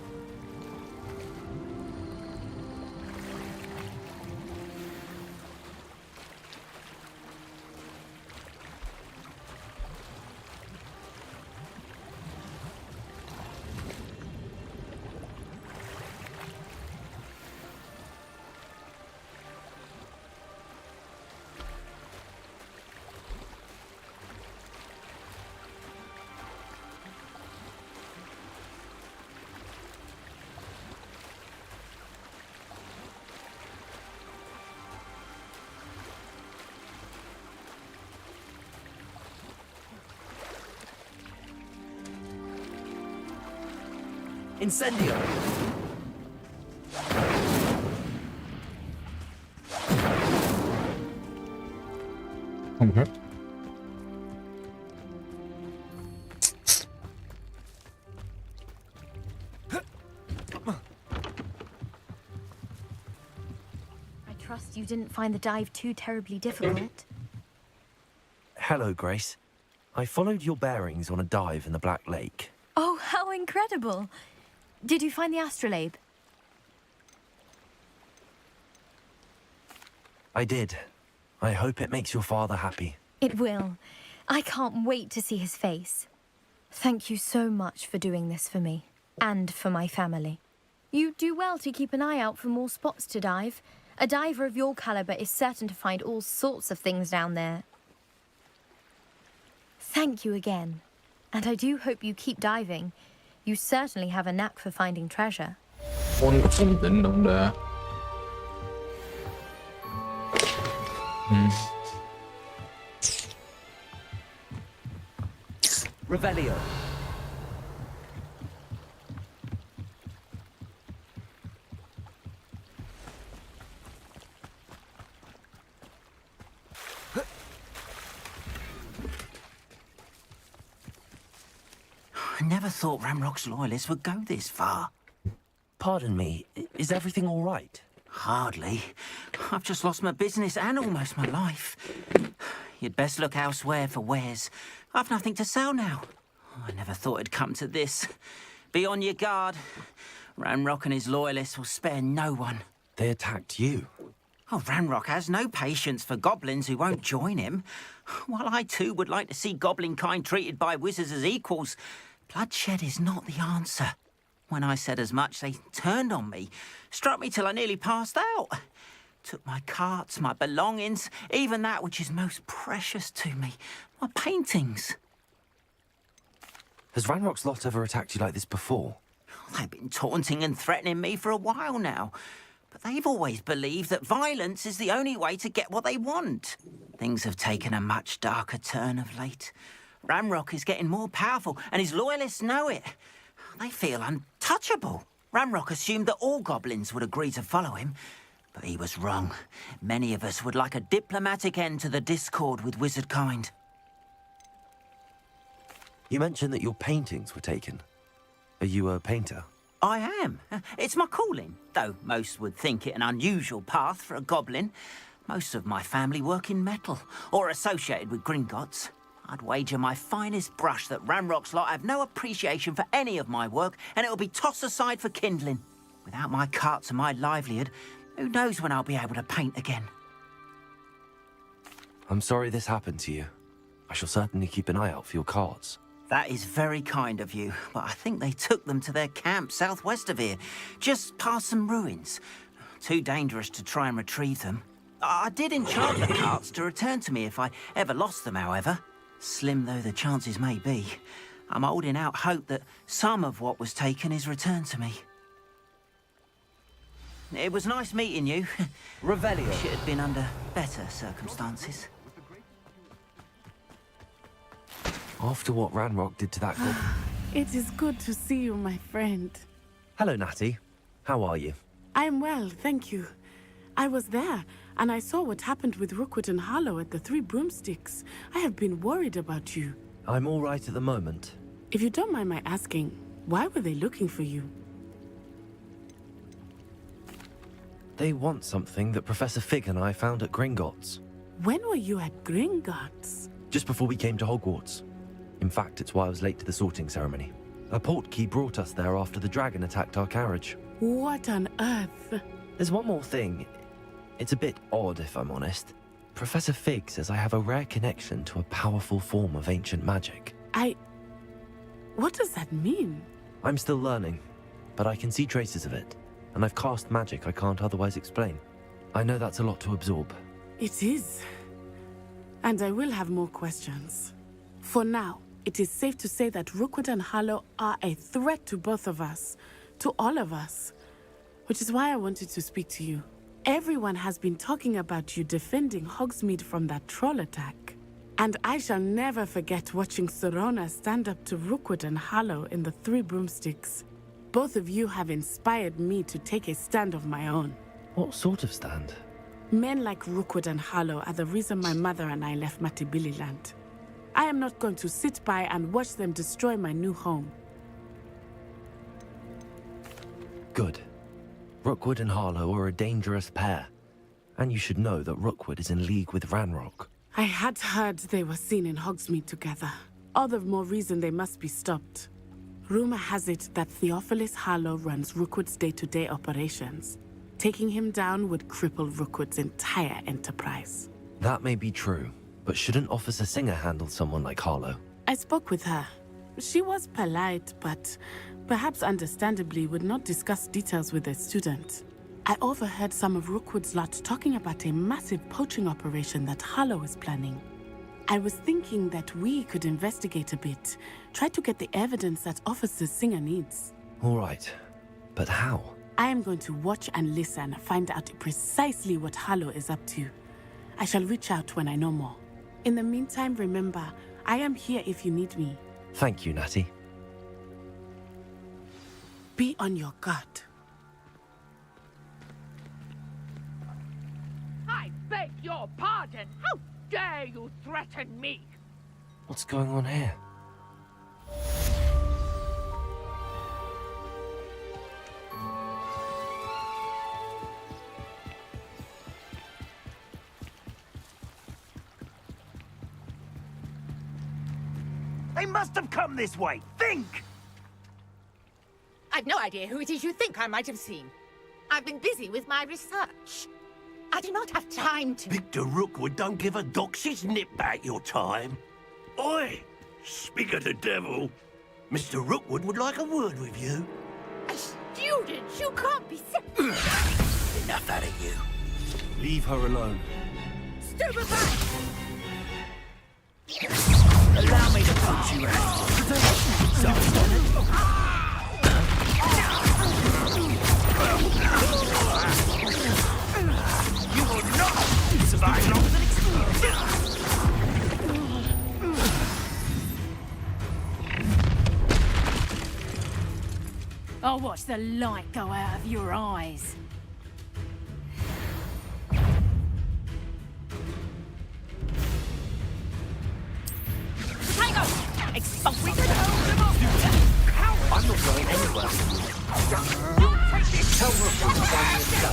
Incendio! Okay. I trust you didn't find the dive too terribly difficult. Hello, Grace. I followed your bearings on a dive in the Black Lake. Oh, how incredible! Did you find the astrolabe? I did. I hope it makes your father happy. It will. I can't wait to see his face. Thank you so much for doing this for me, and for my family. You do well to keep an eye out for more spots to dive. A diver of your caliber is certain to find all sorts of things down there. Thank you again. And I do hope you keep diving. You certainly have a knack for finding treasure. Something down there. Revelio. I never thought Ramrock's loyalists would go this far. Pardon me, is everything all right? Hardly. I've just lost my business and almost my life. You'd best look elsewhere for wares. I've nothing to sell now. I never thought it'd come to this. Be on your guard. Ramrock and his loyalists will spare no one. They attacked you. Oh, Ramrock has no patience for goblins who won't join him. While I too would like to see goblin kind treated by wizards as equals, bloodshed is not the answer. When I said as much, they turned on me, struck me till I nearly passed out. Took my carts, my belongings, even that which is most precious to me, my paintings. Has Ranrock's lot ever attacked you like this before? They've been taunting and threatening me for a while now. But they've always believed that violence is the only way to get what they want. Things have taken a much darker turn of late. Ranrock is getting more powerful, and his loyalists know it. They feel untouchable. Ranrock assumed that all goblins would agree to follow him, but he was wrong. Many of us would like a diplomatic end to the discord with wizard kind. You mentioned that your paintings were taken. Are you a painter? I am. It's my calling, though most would think it an unusual path for a goblin. Most of my family work in metal, or associated with Gringotts. I'd wager my finest brush that Ranrock's lot have no appreciation for any of my work, and it'll be tossed aside for kindling. Without my carts and my livelihood, who knows when I'll be able to paint again. I'm sorry this happened to you. I shall certainly keep an eye out for your carts. That is very kind of you, but I think they took them to their camp southwest of here, just past some ruins. Too dangerous to try and retrieve them. I did enchant the carts to return to me if I ever lost them, however. Slim though the chances may be, I'm holding out hope that some of what was taken is returned to me. It was nice meeting you. Revelio. Wish it had been under better circumstances. After what Ranrock did to that goblin... It is good to see you, my friend. Hello, Natty. How are you? I'm well, thank you. I was there, and I saw what happened with Rookwood and Harlow at the Three Broomsticks. I have been worried about you. I'm all right at the moment. If you don't mind my asking, why were they looking for you? They want something that Professor Fig and I found at Gringotts. When were you at Gringotts? Just before we came to Hogwarts. In fact, it's why I was late to the sorting ceremony. A portkey brought us there after the dragon attacked our carriage. What on earth? There's one more thing. It's a bit odd, if I'm honest. Professor Fig says I have a rare connection to a powerful form of ancient magic. What does that mean? I'm still learning, but I can see traces of it, and I've cast magic I can't otherwise explain. I know that's a lot to absorb. It is. And I will have more questions. For now, it is safe to say that Rookwood and Harlow are a threat to both of us, to all of us, which is why I wanted to speak to you. Everyone has been talking about you defending Hogsmeade from that troll attack. And I shall never forget watching Sorona stand up to Rookwood and Harlow in the Three Broomsticks. Both of you have inspired me to take a stand of my own. What sort of stand? Men like Rookwood and Harlow are the reason my mother and I left Matibililand. I am not going to sit by and watch them destroy my new home. Good. Rookwood and Harlow are a dangerous pair. And you should know that Rookwood is in league with Ranrock. I had heard they were seen in Hogsmeade together. All the more reason they must be stopped. Rumor has it that Theophilus Harlow runs Rookwood's day-to-day operations. Taking him down would cripple Rookwood's entire enterprise. That may be true, but shouldn't Officer Singer handle someone like Harlow? I spoke with her. She was polite, but perhaps understandably would not discuss details with a student. I overheard some of Rookwood's lot talking about a massive poaching operation that Harlow is planning. I was thinking that we could investigate a bit, try to get the evidence that Officer Singer needs. All right, but how? I am going to watch and listen, find out precisely what Harlow is up to. I shall reach out when I know more. In the meantime, remember, I am here if you need me. Thank you, Natty. Be on your guard. I beg your pardon. How dare you threaten me? What's going on here? They must have come this way. Think! I've no idea who it is you think I might have seen. I've been busy with my research. I do not have time to... Victor Rookwood don't give a doxy's nip back your time. Oi! Speak of the devil. Mr. Rookwood would like a word with you. A student? You can't be sick. Enough out of you. Leave her alone. Stupefy! Allow me to put you You will not survive longer than expected. I'll watch the light go out of your eyes. Potato! Expulsion! I'm not going anywhere. Tell Rookwood to find me a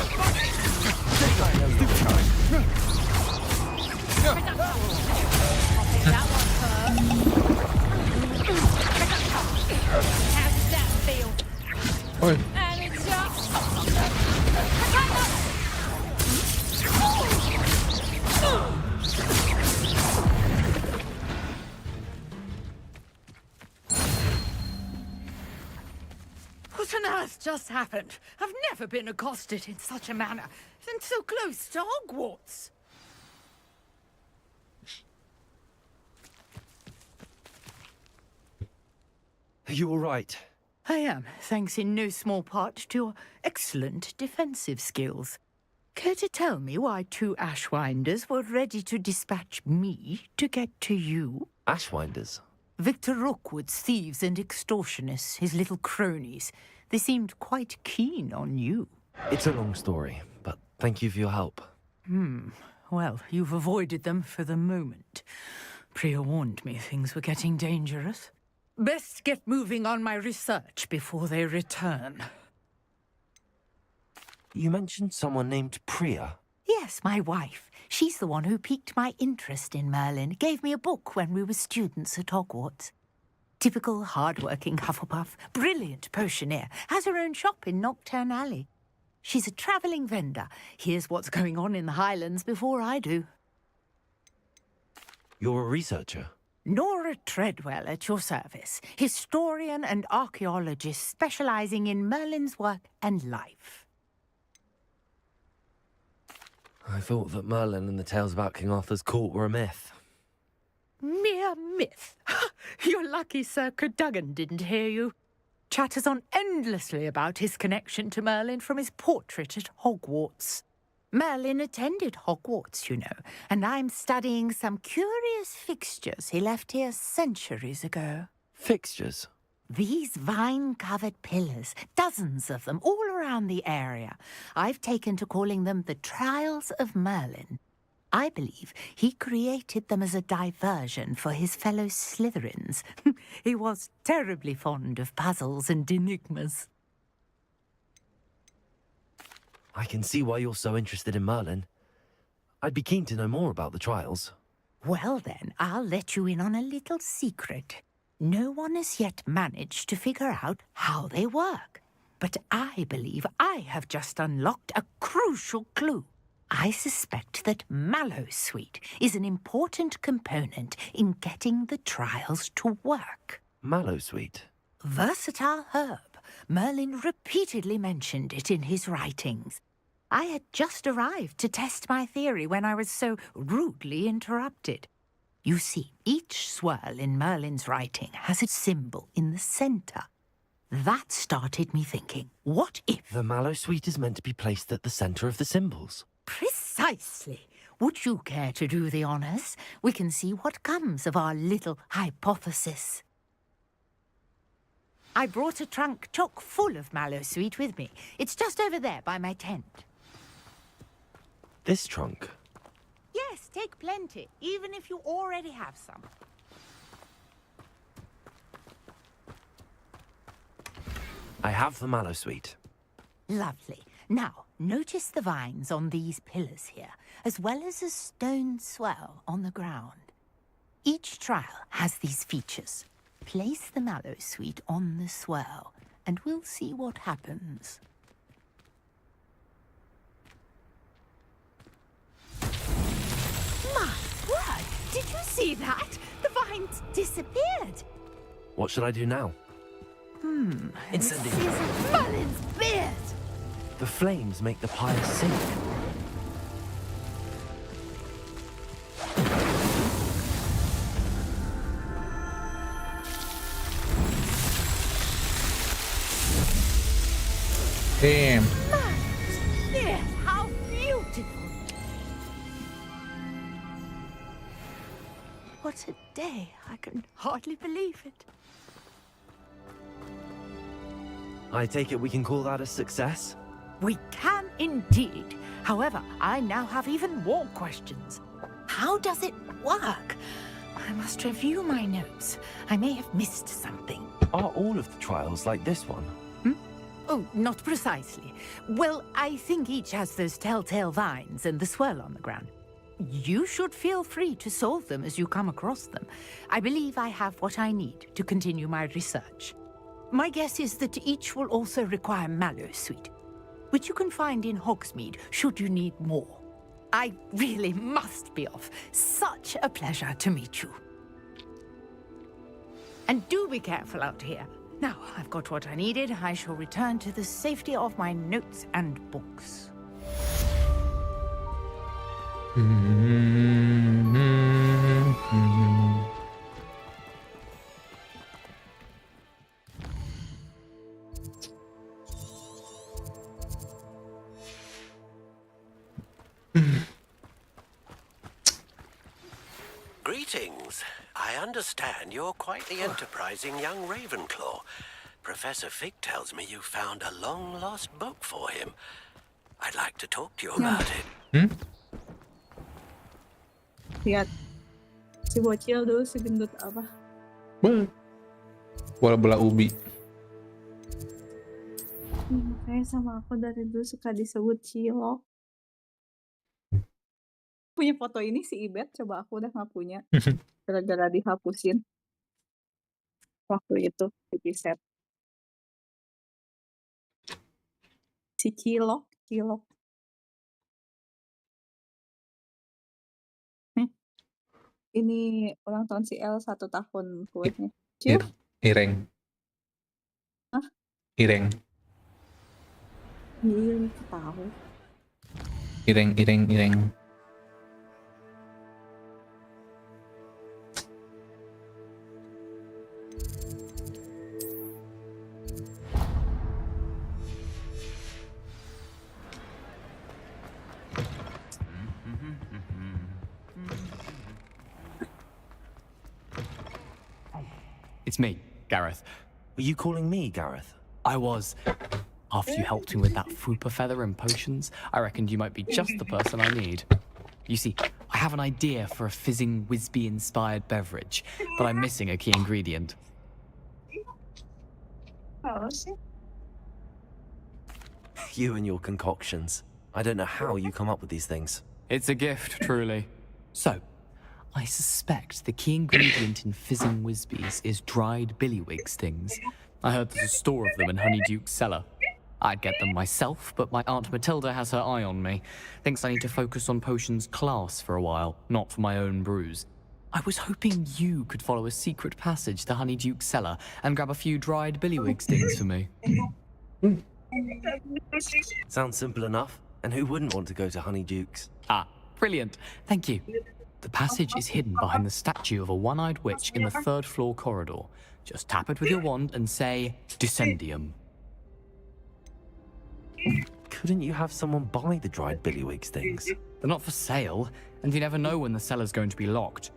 How does that feel? Oi. And it's up. What on earth just happened? I've never been accosted in such a manner, and so close to Hogwarts. Are you all right? I am, thanks in no small part to your excellent defensive skills. Care to tell me why 2 Ashwinders were ready to dispatch me to get to you? Ashwinders? Victor Rookwood's thieves and extortionists, his little cronies. They seemed quite keen on you. It's a long story, but thank you for your help. Well, you've avoided them for the moment. Priya warned me things were getting dangerous. Best get moving on my research before they return. You mentioned someone named Priya. Yes, my wife. She's the one who piqued my interest in Merlin. Gave me a book when we were students at Hogwarts. Typical hard-working Hufflepuff, brilliant potioneer, has her own shop in Knockturn Alley. She's a travelling vendor. Hears what's going on in the Highlands before I do. You're a researcher? Nora Treadwell at your service, historian and archaeologist specialising in Merlin's work and life. I thought that Merlin and the tales about King Arthur's court were a myth. Mere myth. You're lucky Sir Cadogan didn't hear you. Chatters on endlessly about his connection to Merlin from his portrait at Hogwarts. Merlin attended Hogwarts, you know, and I'm studying some curious fixtures he left here centuries ago. Fixtures? These vine-covered pillars, dozens of them, all around the area. I've taken to calling them the Trials of Merlin. I believe he created them as a diversion for his fellow Slytherins. He was terribly fond of puzzles and enigmas. I can see why you're so interested in Merlin. I'd be keen to know more about the trials. Well then, I'll let you in on a little secret. No one has yet managed to figure out how they work. But I believe I have just unlocked a crucial clue. I suspect that Mallowsweet is an important component in getting the trials to work. Mallowsweet? Versatile herb. Merlin repeatedly mentioned it in his writings. I had just arrived to test my theory when I was so rudely interrupted. You see, each swirl in Merlin's writing has a symbol in the centre. That started me thinking, what if... The Mallowsweet is meant to be placed at the centre of the symbols. Precisely. Would you care to do the honours? We can see what comes of our little hypothesis. I brought a trunk chock full of Mallowsweet with me. It's just over there by my tent. This trunk? Yes, take plenty, even if you already have some. I have the Mallowsweet. Lovely. Now, notice the vines on these pillars here, as well as a stone swell on the ground. Each trial has these features. Place the Mallowsweet on the swell, and we'll see what happens. My word! Did you see that? The vines disappeared. What should I do now? This is Merlin's beard! The flames make the pyre sink. Damn. Yes, how beautiful! What a day. I can hardly believe it. I take it we can call that a success? We can indeed. However, I now have even more questions. How does it work? I must review my notes. I may have missed something. Are all of the trials like this one? Oh, not precisely. Well, I think each has those telltale vines and the swirl on the ground. You should feel free to solve them as you come across them. I believe I have what I need to continue my research. My guess is that each will also require mallow sweet, which you can find in Hogsmeade should you need more. I really must be off. Such a pleasure to meet you. And do be careful out here. Now, I've got what I needed. I shall return to the safety of my notes and books. Greetings. I understand you're quite the enterprising young Ravenclaw. Professor Fig tells me you found a long-lost book for him. I'd like to talk to you about it. Lihat. Si bocil dulu segendut apa? Bola-bola ubi. Kayak sama aku dari dulu suka disebut cilok. Punya foto ini si Ibet, coba aku udah nggak punya. Gara-gara dihapusin. Waktu itu, di set. Si cilok. Ini ulang tahun si El 1 tahun kuenya. Ireng. Hah? Ireng. Iya, tahu. Ireng. It's me, Gareth. Were you calling me, Gareth? I was. After you helped me with that Fupa feather and potions, I reckoned you might be just the person I need. You see, I have an idea for a fizzing Whizbee-inspired beverage, but I'm missing a key ingredient. You and your concoctions. I don't know how you come up with these things. It's a gift, truly. So, I suspect the key ingredient in fizzing Whizbees is dried billywig stings. I heard there's a store of them in Honeyduke's cellar. I'd get them myself, but my Aunt Matilda has her eye on me. Thinks I need to focus on potions class for a while, not for my own brews. I was hoping you could follow a secret passage to Honeyduke's cellar and grab a few dried billywig stings for me. Sounds simple enough. And who wouldn't want to go to Honeyduke's? Ah, brilliant. Thank you. The passage is hidden behind the statue of a one-eyed witch in the 3rd floor corridor. Just tap it with your wand and say, Descendium. Couldn't you have someone buy the dried billywig stings? They're not for sale, and you never know when the cellar's going to be locked.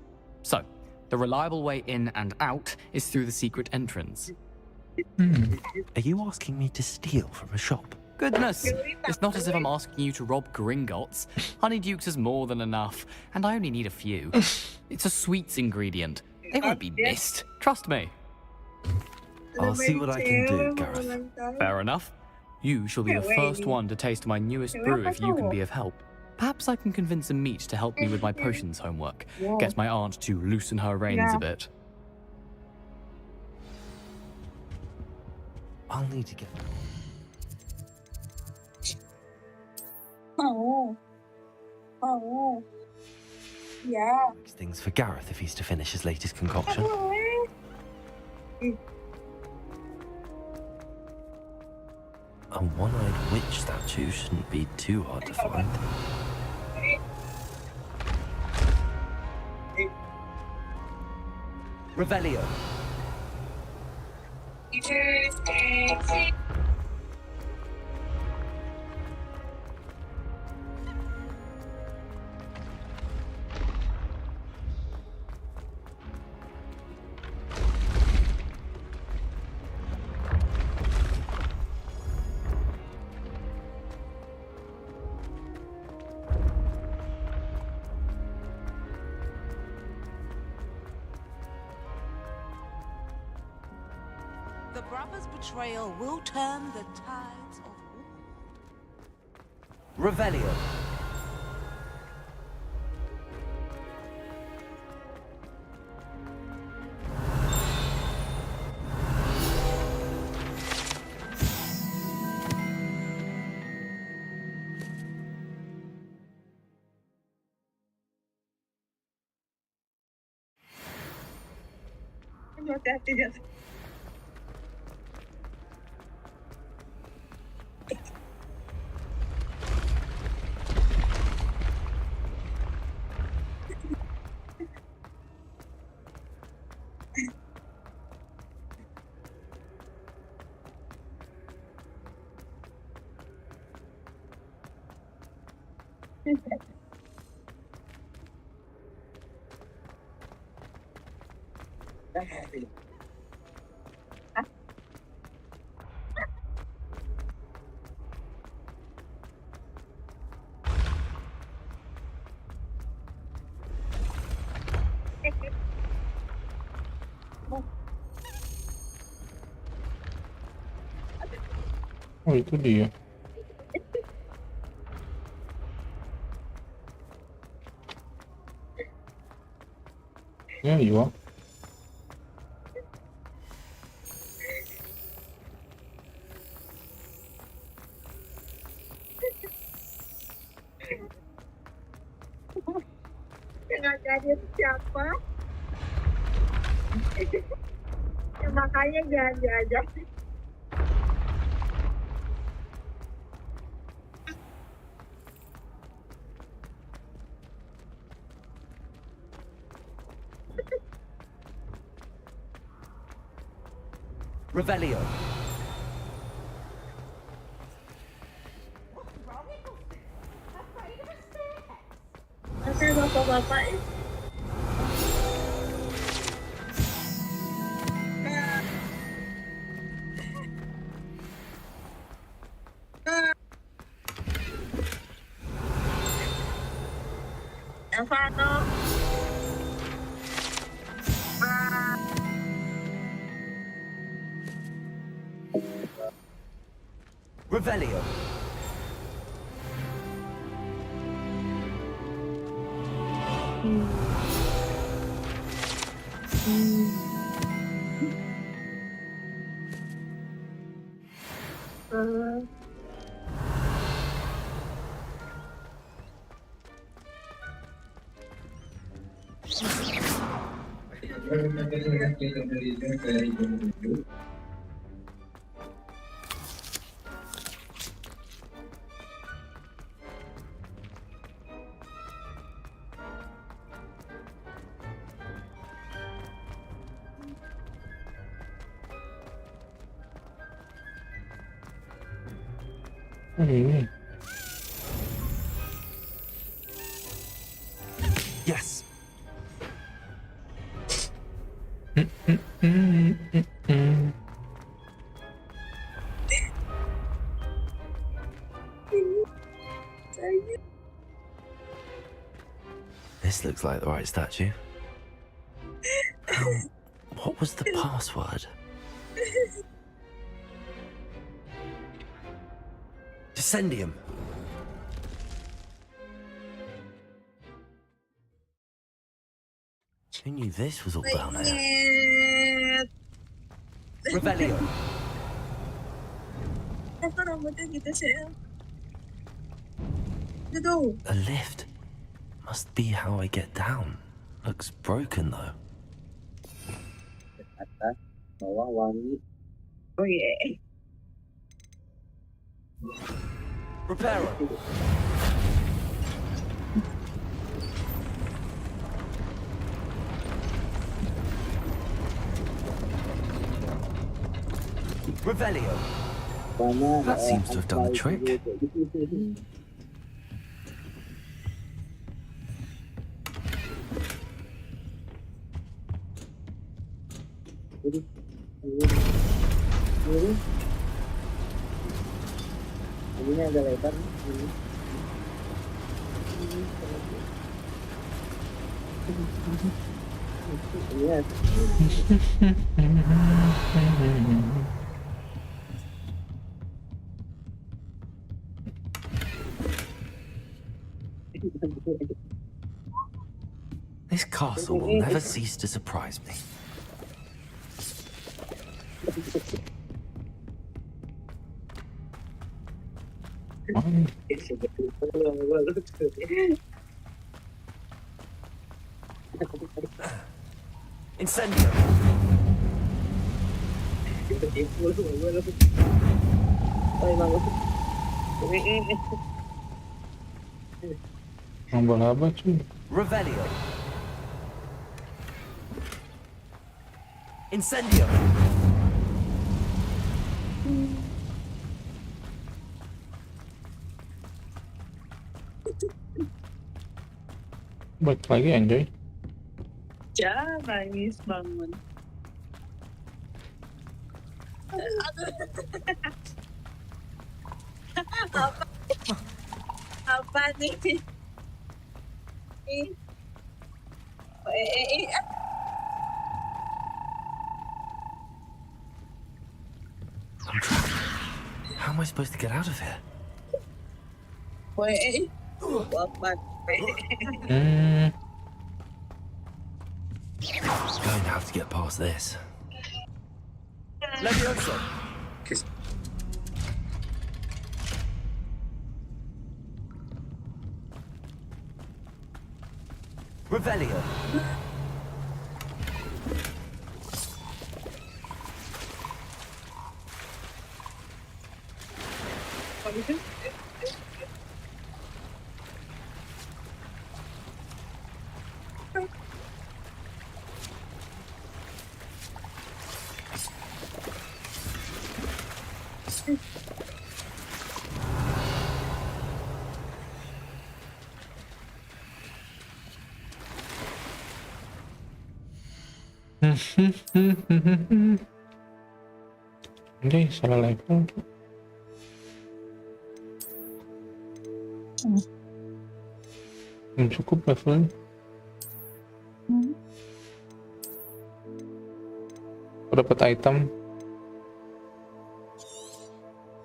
So, the reliable way in and out is through the secret entrance. Are you asking me to steal from a shop? Goodness, it's not as if I'm asking you to rob Gringotts. Honeyduke's is more than enough, and I only need a few. It's a sweets ingredient. They won't be missed. Trust me. I'll see what I can do, Gareth. Fair enough. You shall be the first one to taste my newest brew if you can be of help. Perhaps I can convince a meat to help me with my potions homework. Get my aunt to loosen her reins a bit. I'll need to get... Yeah. things for Gareth if he's to finish his latest concoction. A one-eyed witch statue shouldn't be too hard to find. Revelio. The brother's betrayal will turn the tides of war. Revelio. Hati-hati dia. Oh, itu dia. There you are. Jangan jadi siapa? Ya, makanya jangan diajak. Revelio. Oke, bapak-bapak. Elvano. Revelio. Yes. This looks like the right statue. What was the password? Descendium. Who knew this was all down there? Revelio. Apa rambutnya gitu sih? Itu. A lift. Must be how I get down. Looks broken though. Atas, bawah, wangi. Oh yeah. Reparo. Revelio. That seems to have done the trick. Ini agak lebar nih. Iya. This castle will never cease to surprise me. Incendio! Nambah apa cuy? Revelio! Incendio! Balik lagi anjay. Jangan nangis bangun. apa apa nih I'm trapped. How am I supposed to get out of here? Going to have to get past this. Levioso! Revelio! Anjay, salah level. Belum cukup levelnya. Aku dapat item,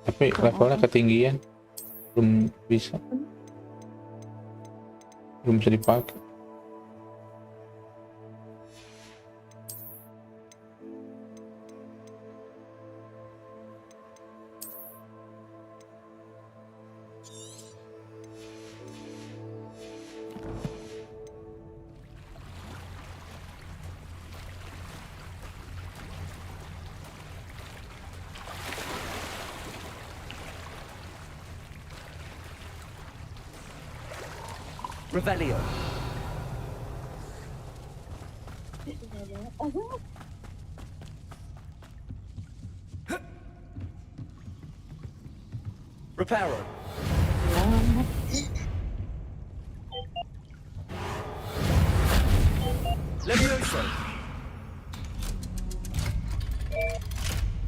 tapi levelnya ketinggian, belum bisa dipakai. Revelio! Reparo! Levioso!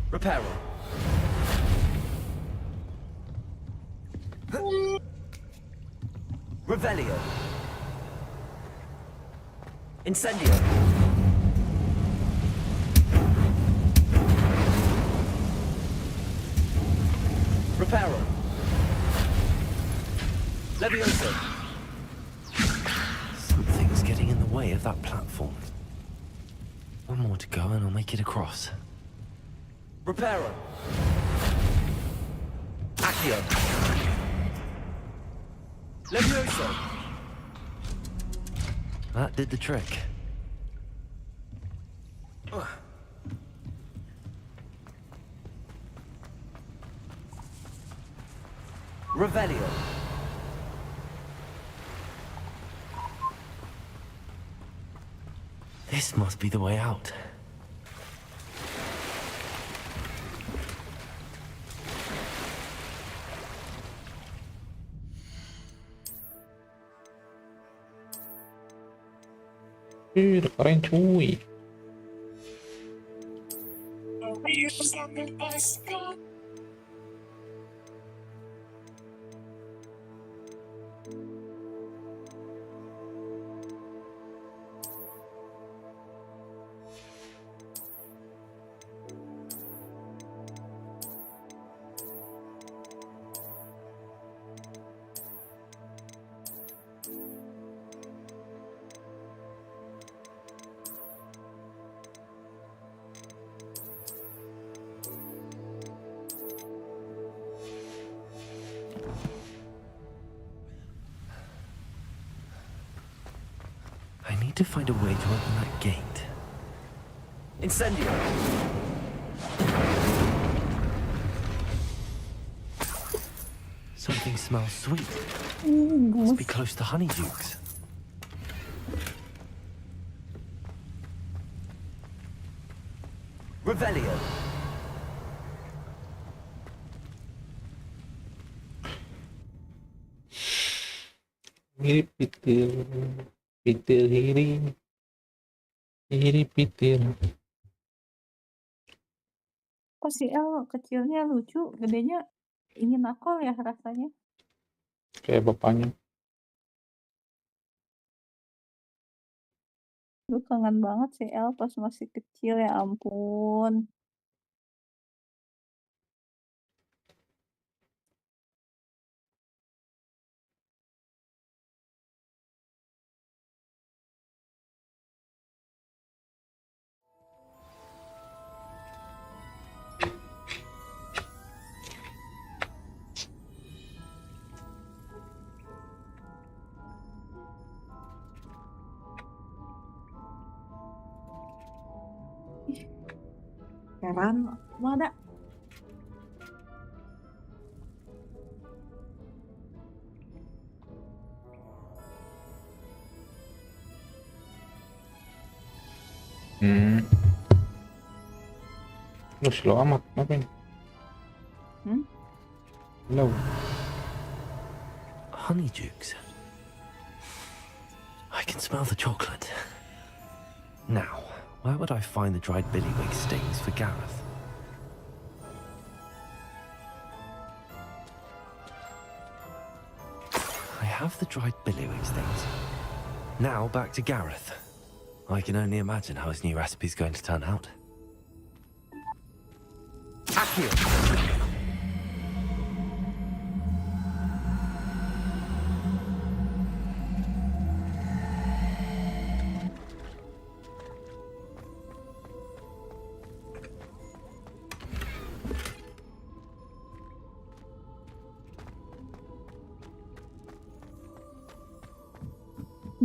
Reparo! Revelio! Incendio! Reparo! Levioso! Something's getting in the way of that platform. One more to go and I'll make it across. Reparo! Accio! Levioso! That did the trick. Revelio! This must be the way out. Udah keren cuy. need to find a way to open that gate. Incendio! Something smells sweet. Must be close to Honeydukes. Revelio. Hiri pitir, pitir hiri, hiri pitir. Kok si El kecilnya lucu, gedenya ingin nakal ya rasanya. Kayak bapaknya. Lu kangen banget si El pas masih kecil, ya ampun. Heran, mau ada. Lu slow amat, ngapain? Slow. Honeydukes. I can smell the chocolate. Now, where would I find the dried billywig stings for Gareth? I have the dried billywig stings. Now back to Gareth. I can only imagine how his new recipe's going to turn out. Accio!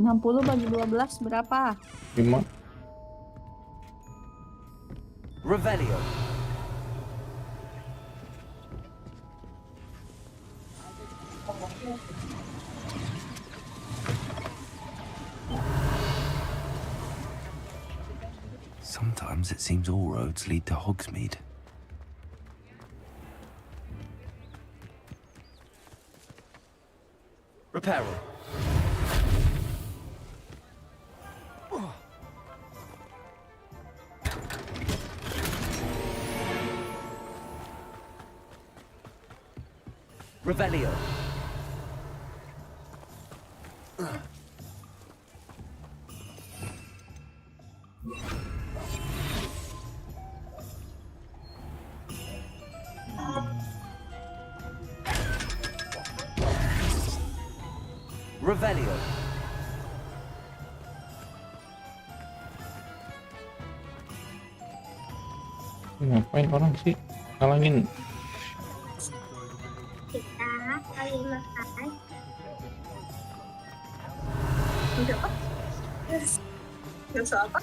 Enam 60 bagi 12 berapa? 5. Revelio. Sometimes it seems all roads lead to Hogsmeade. Reparo. Revelio. Revelio. Ngapain orang sih ngalangin? Kita kali makan. Udah apa? Yes apa?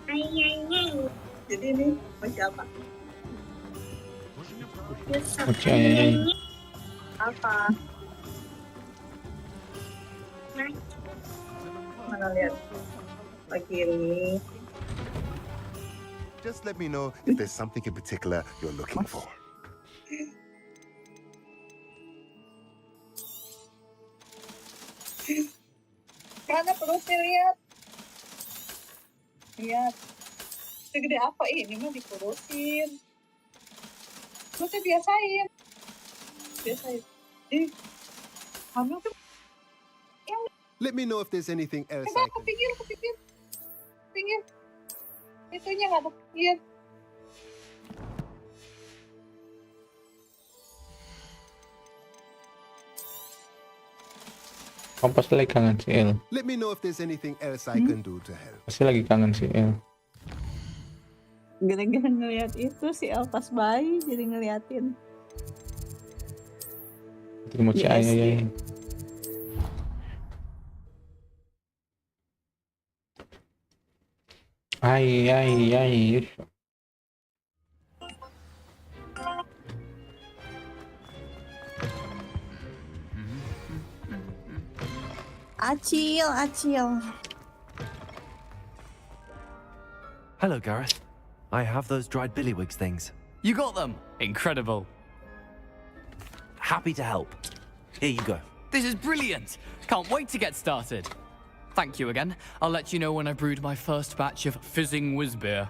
Ayah. Jadi ini macam apa? Oke. Apa? Mana lihat lagi ini. Just let me know if there's something in particular you're looking for. Mana perutnya lihat? Lihat. Segede apa ini mah dikurusin. Lu tuh biasain. Hamil tuh. Let me know if there's anything else Coba I aku can... pikir. Itunya nggak ada. Kamu pasti lagi kangen si El. Let me know if there's anything else I can do to help. Pasti lagi kangen si El. Gara-gara ngeliat itu si El pas bayi jadi ngeliatin. Terima kasih ayah. Ai, ai, ai. Acil, Acil. Hello, Gareth. I have those dried billywigs things. You got them! Incredible. Happy to help. Here you go. This is brilliant! Can't wait to get started. Thank you again. I'll let you know when I brewed my first batch of fizzing whiz beer.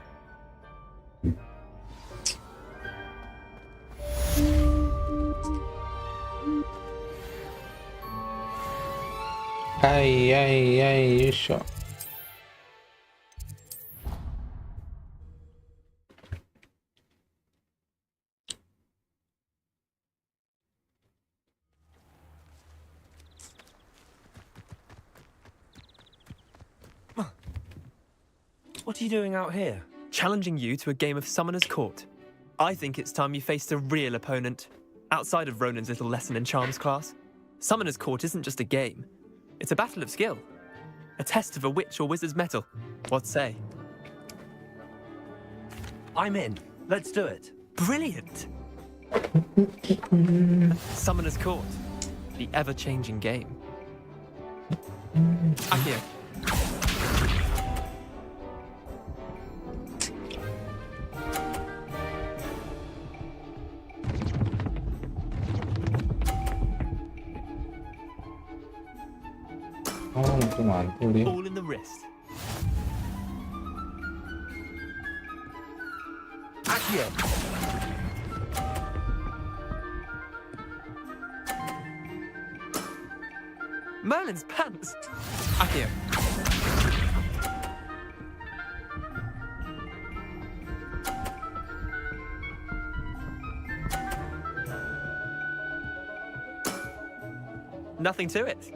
Ai, ai, ai, isso. What are you doing out here? Challenging you to a game of Summoner's Court. I think it's time you faced a real opponent, outside of Ronan's little lesson in charms class. Summoner's Court isn't just a game. It's a battle of skill. A test of a witch or wizard's mettle. What say? I'm in. Let's do it. Brilliant! Summoner's Court. The ever-changing game. Akio. 좀 안 뚫리. All in the wrist. Akio. Merlin's pants. Akio. Nothing to it.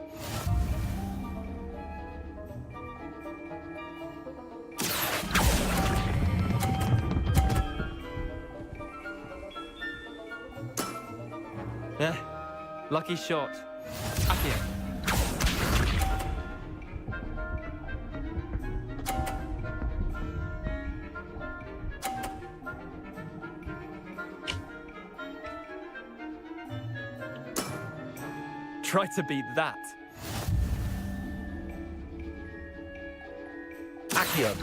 Yeah, lucky shot. Akio. Try to beat that. Akio.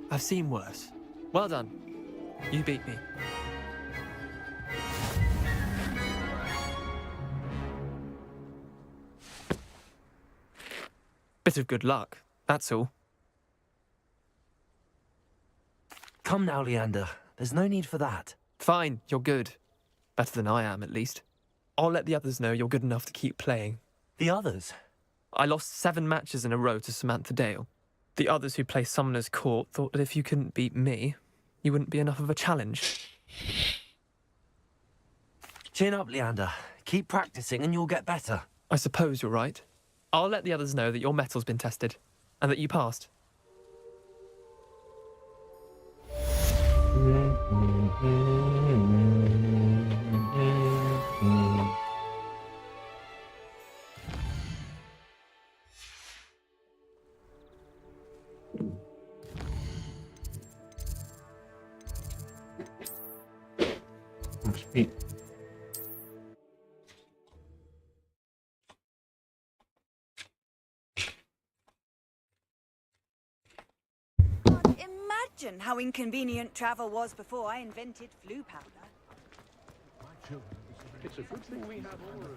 I've seen worse. Well done. You beat me. Bit of good luck, that's all. Come now, Leander. There's no need for that. Fine, you're good. Better than I am, at least. I'll let the others know you're good enough to keep playing. The others? I lost 7 matches in a row to Samantha Dale. The others who play Summoner's Court thought that if you couldn't beat me, you wouldn't be enough of a challenge. Chin up, Leander. Keep practicing and you'll get better. I suppose you're right. I'll let the others know that your metal's been tested, and that you passed. Speed. Imagine how inconvenient travel was before I invented flu powder. It's a good thing we have all of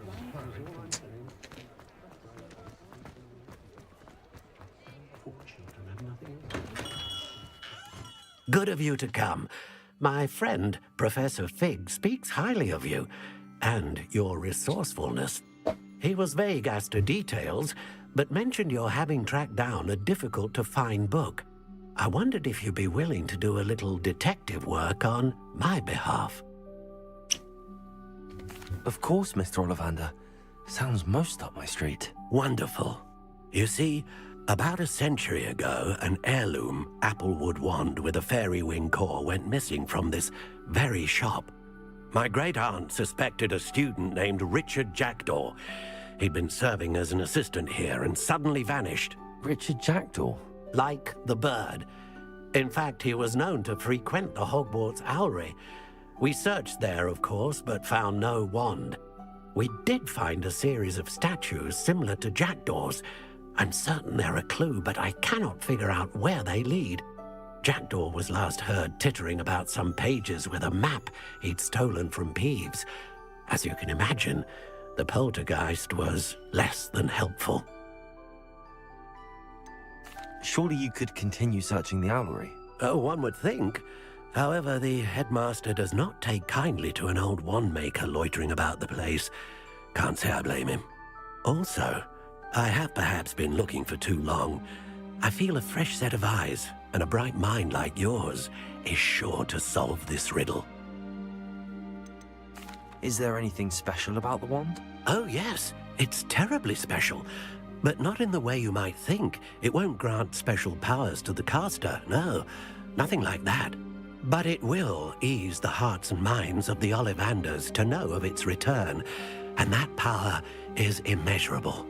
Good of you to come. My friend, Professor Fig, speaks highly of you and your resourcefulness. He was vague as to details, but mentioned your having tracked down a difficult-to-find book. I wondered if you'd be willing to do a little detective work on my behalf. Of course, Mr. Ollivander. Sounds most up my street. Wonderful. You see, about a century ago, an heirloom applewood wand with a fairy wing core went missing from this very shop. My great-aunt suspected a student named Richard Jackdaw. He'd been serving as an assistant here and suddenly vanished. Richard Jackdaw? Like the bird. In fact, he was known to frequent the Hogwarts Owlery. We searched there, of course, but found no wand. We did find a series of statues similar to Jackdaw's. I'm certain they're a clue, but I cannot figure out where they lead. Jackdaw was last heard tittering about some pages with a map he'd stolen from Peeves. As you can imagine, the poltergeist was less than helpful. Surely you could continue searching the owlery. Oh, one would think. However, the headmaster does not take kindly to an old wand maker loitering about the place. Can't say I blame him. Also, I have perhaps been looking for too long. I feel a fresh set of eyes, and a bright mind like yours is sure to solve this riddle. Is there anything special about the wand? Oh, yes. It's terribly special. But not in the way you might think. It won't grant special powers to the caster, no. Nothing like that. But it will ease the hearts and minds of the Ollivanders to know of its return. And that power is immeasurable.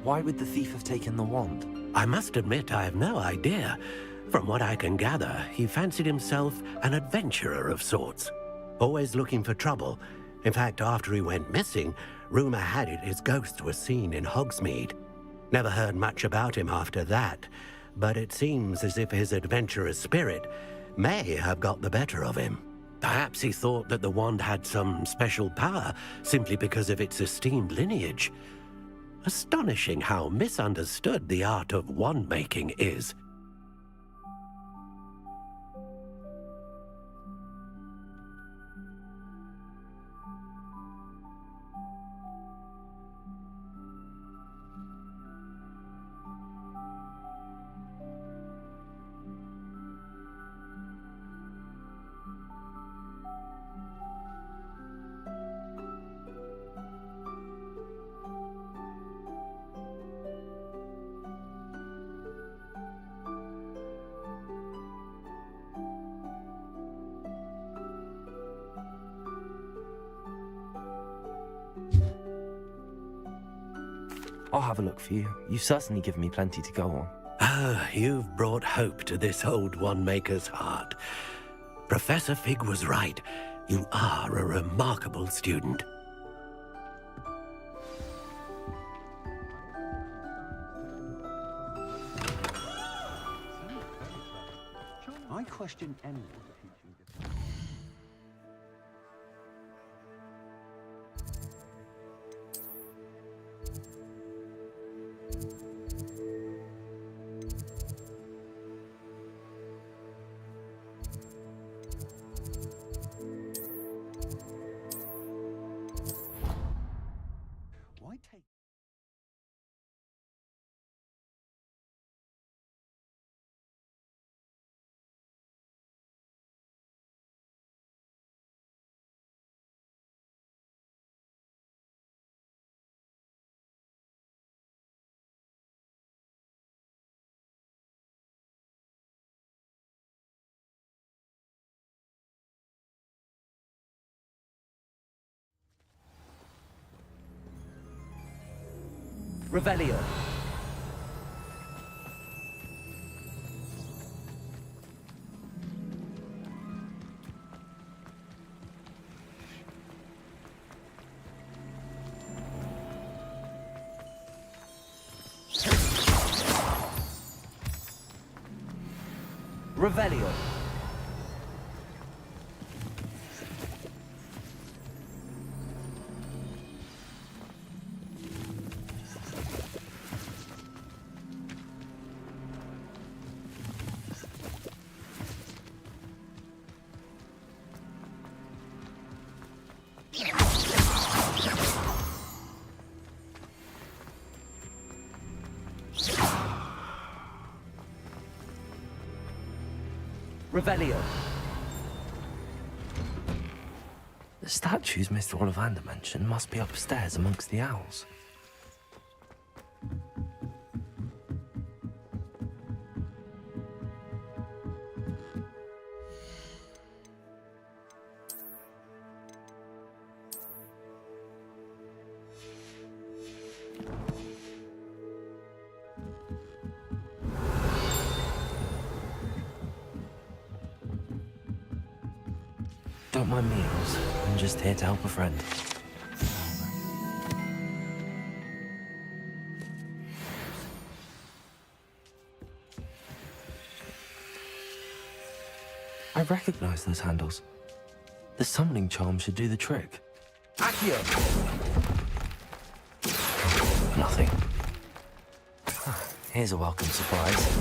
Why would the thief have taken the wand? I must admit I have no idea. From what I can gather, he fancied himself an adventurer of sorts. Always looking for trouble. In fact, after he went missing, rumor had it his ghost was seen in Hogsmeade. Never heard much about him after that, but it seems as if his adventurous spirit may have got the better of him. Perhaps he thought that the wand had some special power simply because of its esteemed lineage. Astonishing how misunderstood the art of wand-making is. I'll have a look for you. You've certainly given me plenty to go on. Ah, you've brought hope to this old wand-maker's heart. Professor Fig was right. You are a remarkable student. I question anyone teaching. Why take... Revelio. Revelio. Revelio. The statues Mr. Ollivander mentioned must be upstairs amongst the owls. Don't mind me, Els. I'm just here to help a friend. I recognize those handles. The summoning charm should do the trick. Accio! Nothing. Here's a welcome surprise.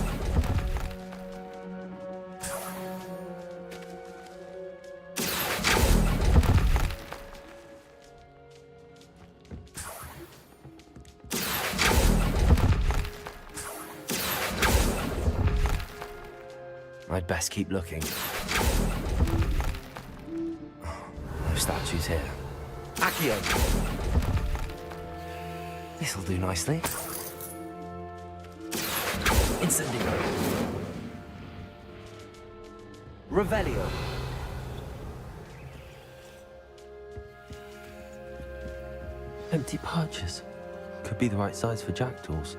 I'd best keep looking. No statues here. Accio! This'll do nicely. Incendio. Revelio. Empty perches. Could be the right size for jackdaws.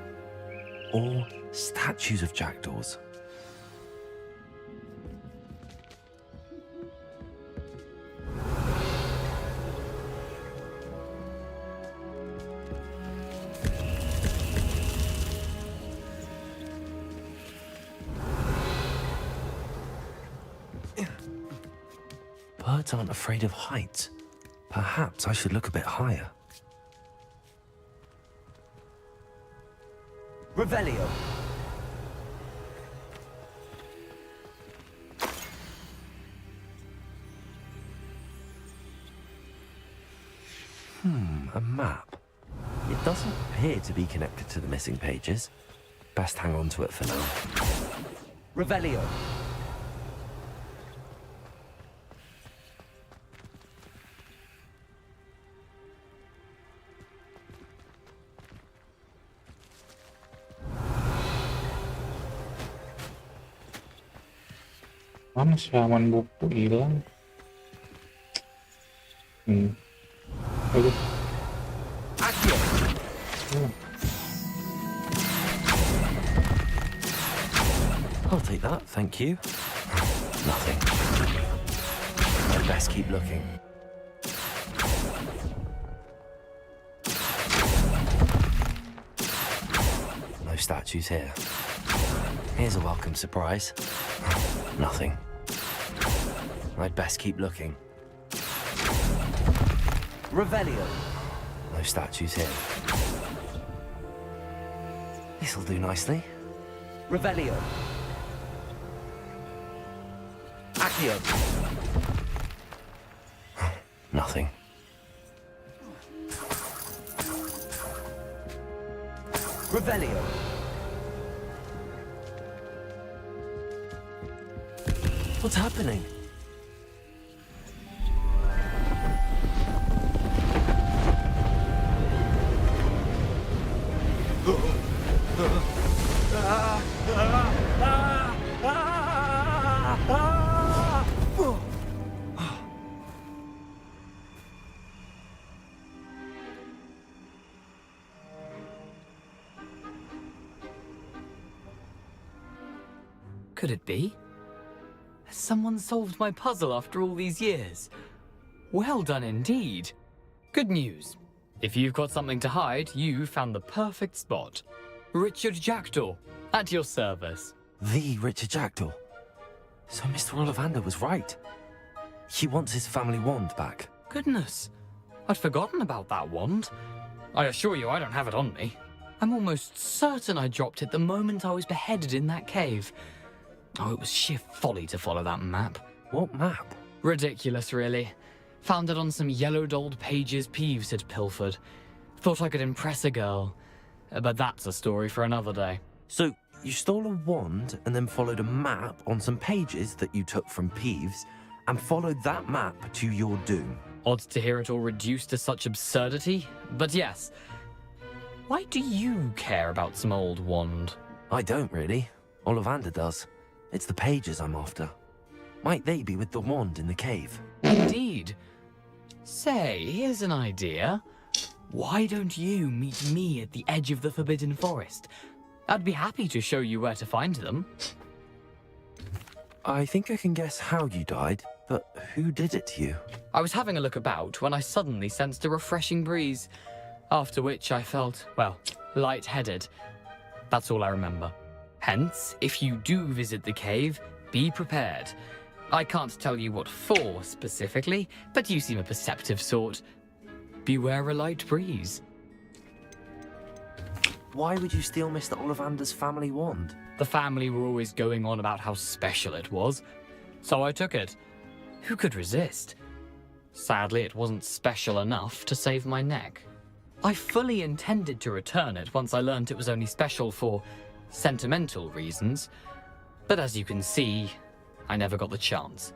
Or statues of jackdaws. Birds aren't afraid of heights. Perhaps I should look a bit higher. Revelio. A map. It doesn't appear to be connected to the missing pages. Best hang on to it for now. Revelio. Mana sih aman buku hilang? Aduh. I'll take that, thank you. Nothing. I'd best keep looking. No statues here. Here's a welcome surprise. Nothing. I'd best keep looking. Revelio. No statues here. This'll do nicely. Revelio. Accio. Nothing. Revelio. What's happening? Could it be? Has someone solved my puzzle after all these years? Well done indeed. Good news. If you've got something to hide, you found the perfect spot. Richard Jackdaw, at your service. The Richard Jackdaw. So Mr. Ollivander was right. He wants his family wand back. Goodness, I'd forgotten about that wand. I assure you I don't have it on me. I'm almost certain I dropped it the moment I was beheaded in that cave. Oh, it was sheer folly to follow that map. What map? Ridiculous, really. Found it on some yellowed old pages Peeves had pilfered. Thought I could impress a girl. But that's a story for another day. So, you stole a wand and then followed a map on some pages that you took from Peeves and followed that map to your doom. Odd to hear it all reduced to such absurdity, but yes. Why do you care about some old wand? I don't really. Ollivander does. It's the pages I'm after. Might they be with the wand in the cave? Indeed. Say, here's an idea. Why don't you meet me at the edge of the Forbidden Forest? I'd be happy to show you where to find them. I think I can guess how you died. But who did it to you? I was having a look about when I suddenly sensed a refreshing breeze, after which I felt, well, lightheaded. That's all I remember. Hence, if you do visit the cave, be prepared. I can't tell you what for specifically, but you seem a perceptive sort. Beware a light breeze. Why would you steal Mr. Ollivander's family wand? The family were always going on about how special it was, so I took it. Who could resist? Sadly, it wasn't special enough to save my neck. I fully intended to return it once I learned it was only special for sentimental reasons, but as you can see, I never got the chance.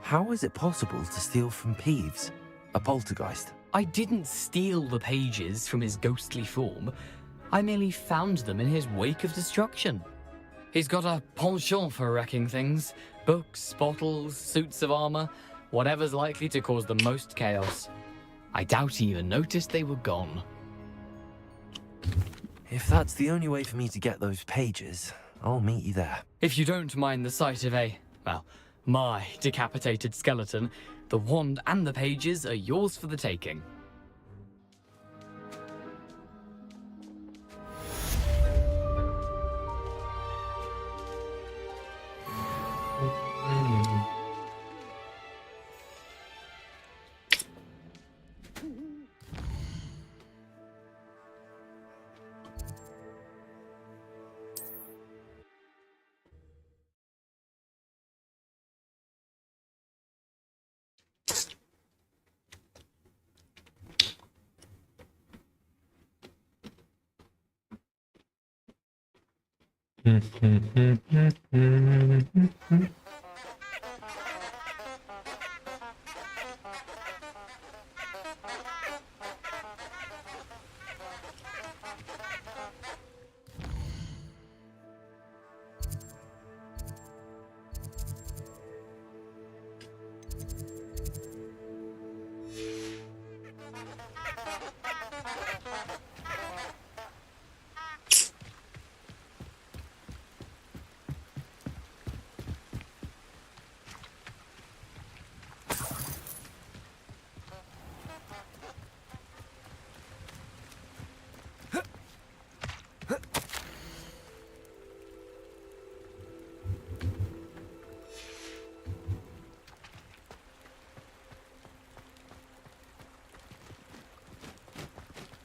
How is it possible to steal from Peeves, a poltergeist? I didn't steal the pages from his ghostly form. I merely found them in his wake of destruction. He's got a penchant for wrecking things. Books, bottles, suits of armor, whatever's likely to cause the most chaos. I doubt he even noticed they were gone. If that's the only way for me to get those pages, I'll meet you there. If you don't mind the sight of my decapitated skeleton, the wand and the pages are yours for the taking.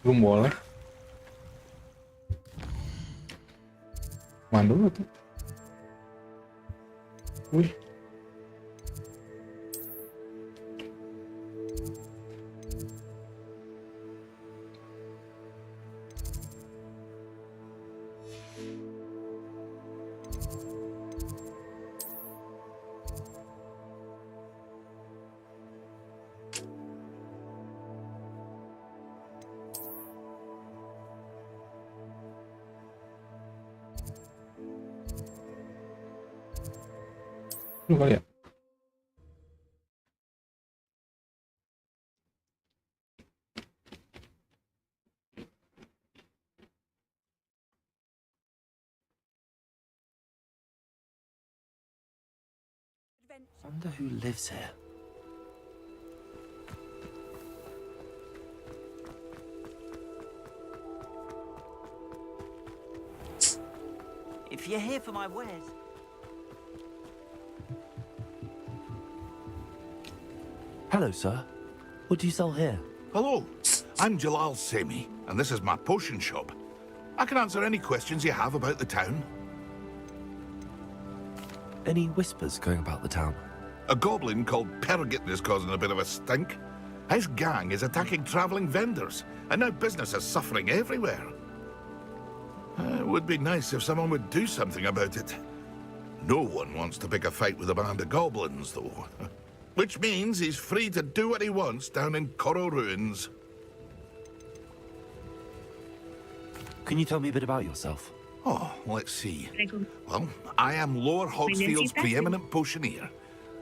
Belum boleh. Mana dulu tuh? Wih. Lu kali ya? Wonder who lives here. If you're here for my wares... Hello, sir. What do you sell here? Hello, I'm Jalal Semi, and this is my potion shop. I can answer any questions you have about the town. Any whispers going about the town? A goblin called Pergit is causing a bit of a stink. His gang is attacking travelling vendors, and now business is suffering everywhere. It would be nice if someone would do something about it. No one wants to pick a fight with a band of goblins, though. Which means he's free to do what he wants down in Coral Ruins. Can you tell me a bit about yourself? Oh, let's see. Well, I am Lower Hogsfield's preeminent potioneer.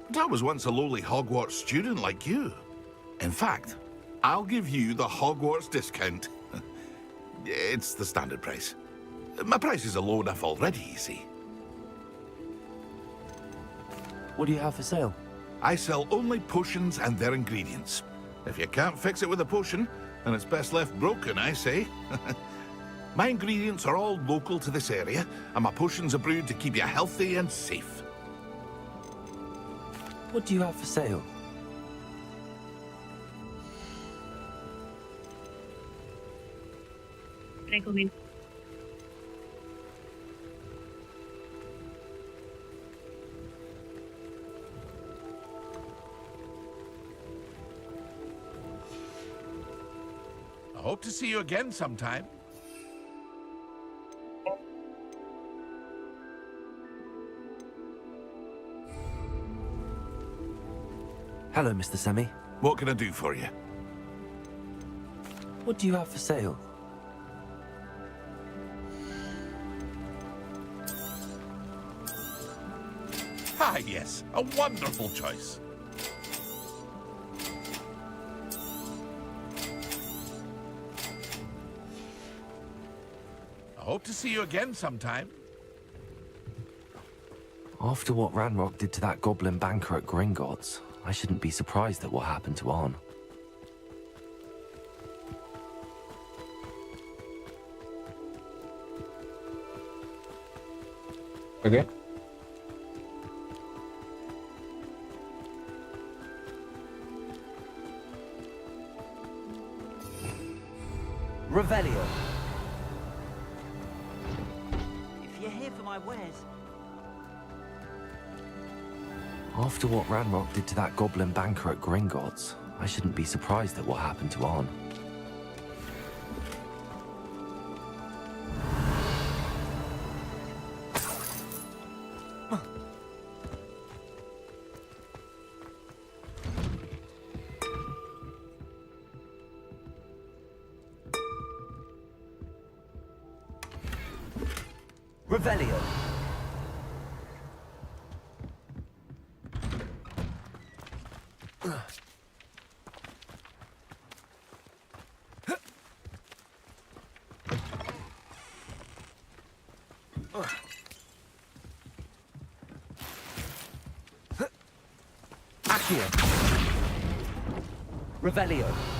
But I was once a lowly Hogwarts student like you. In fact, I'll give you the Hogwarts discount. It's the standard price. My prices are low enough already, you see. What do you have for sale? I sell only potions and their ingredients. If you can't fix it with a potion, then it's best left broken, I say. My ingredients are all local to this area, and my potions are brewed to keep you healthy and safe. What do you have for sale? Recommend. I hope to see you again sometime. Hello, Mr. Semi. What can I do for you? What do you have for sale? Ah, yes, a wonderful choice. I hope to see you again sometime. After what Ranrock did to that goblin banker at Gringotts, I shouldn't be surprised at what happened to Arn. Okay. Revelio. If you're here for my wares. After what Ranrock did to that goblin banker at Gringotts, I shouldn't be surprised at what happened to Arn. Revelio. Accio. Revelio.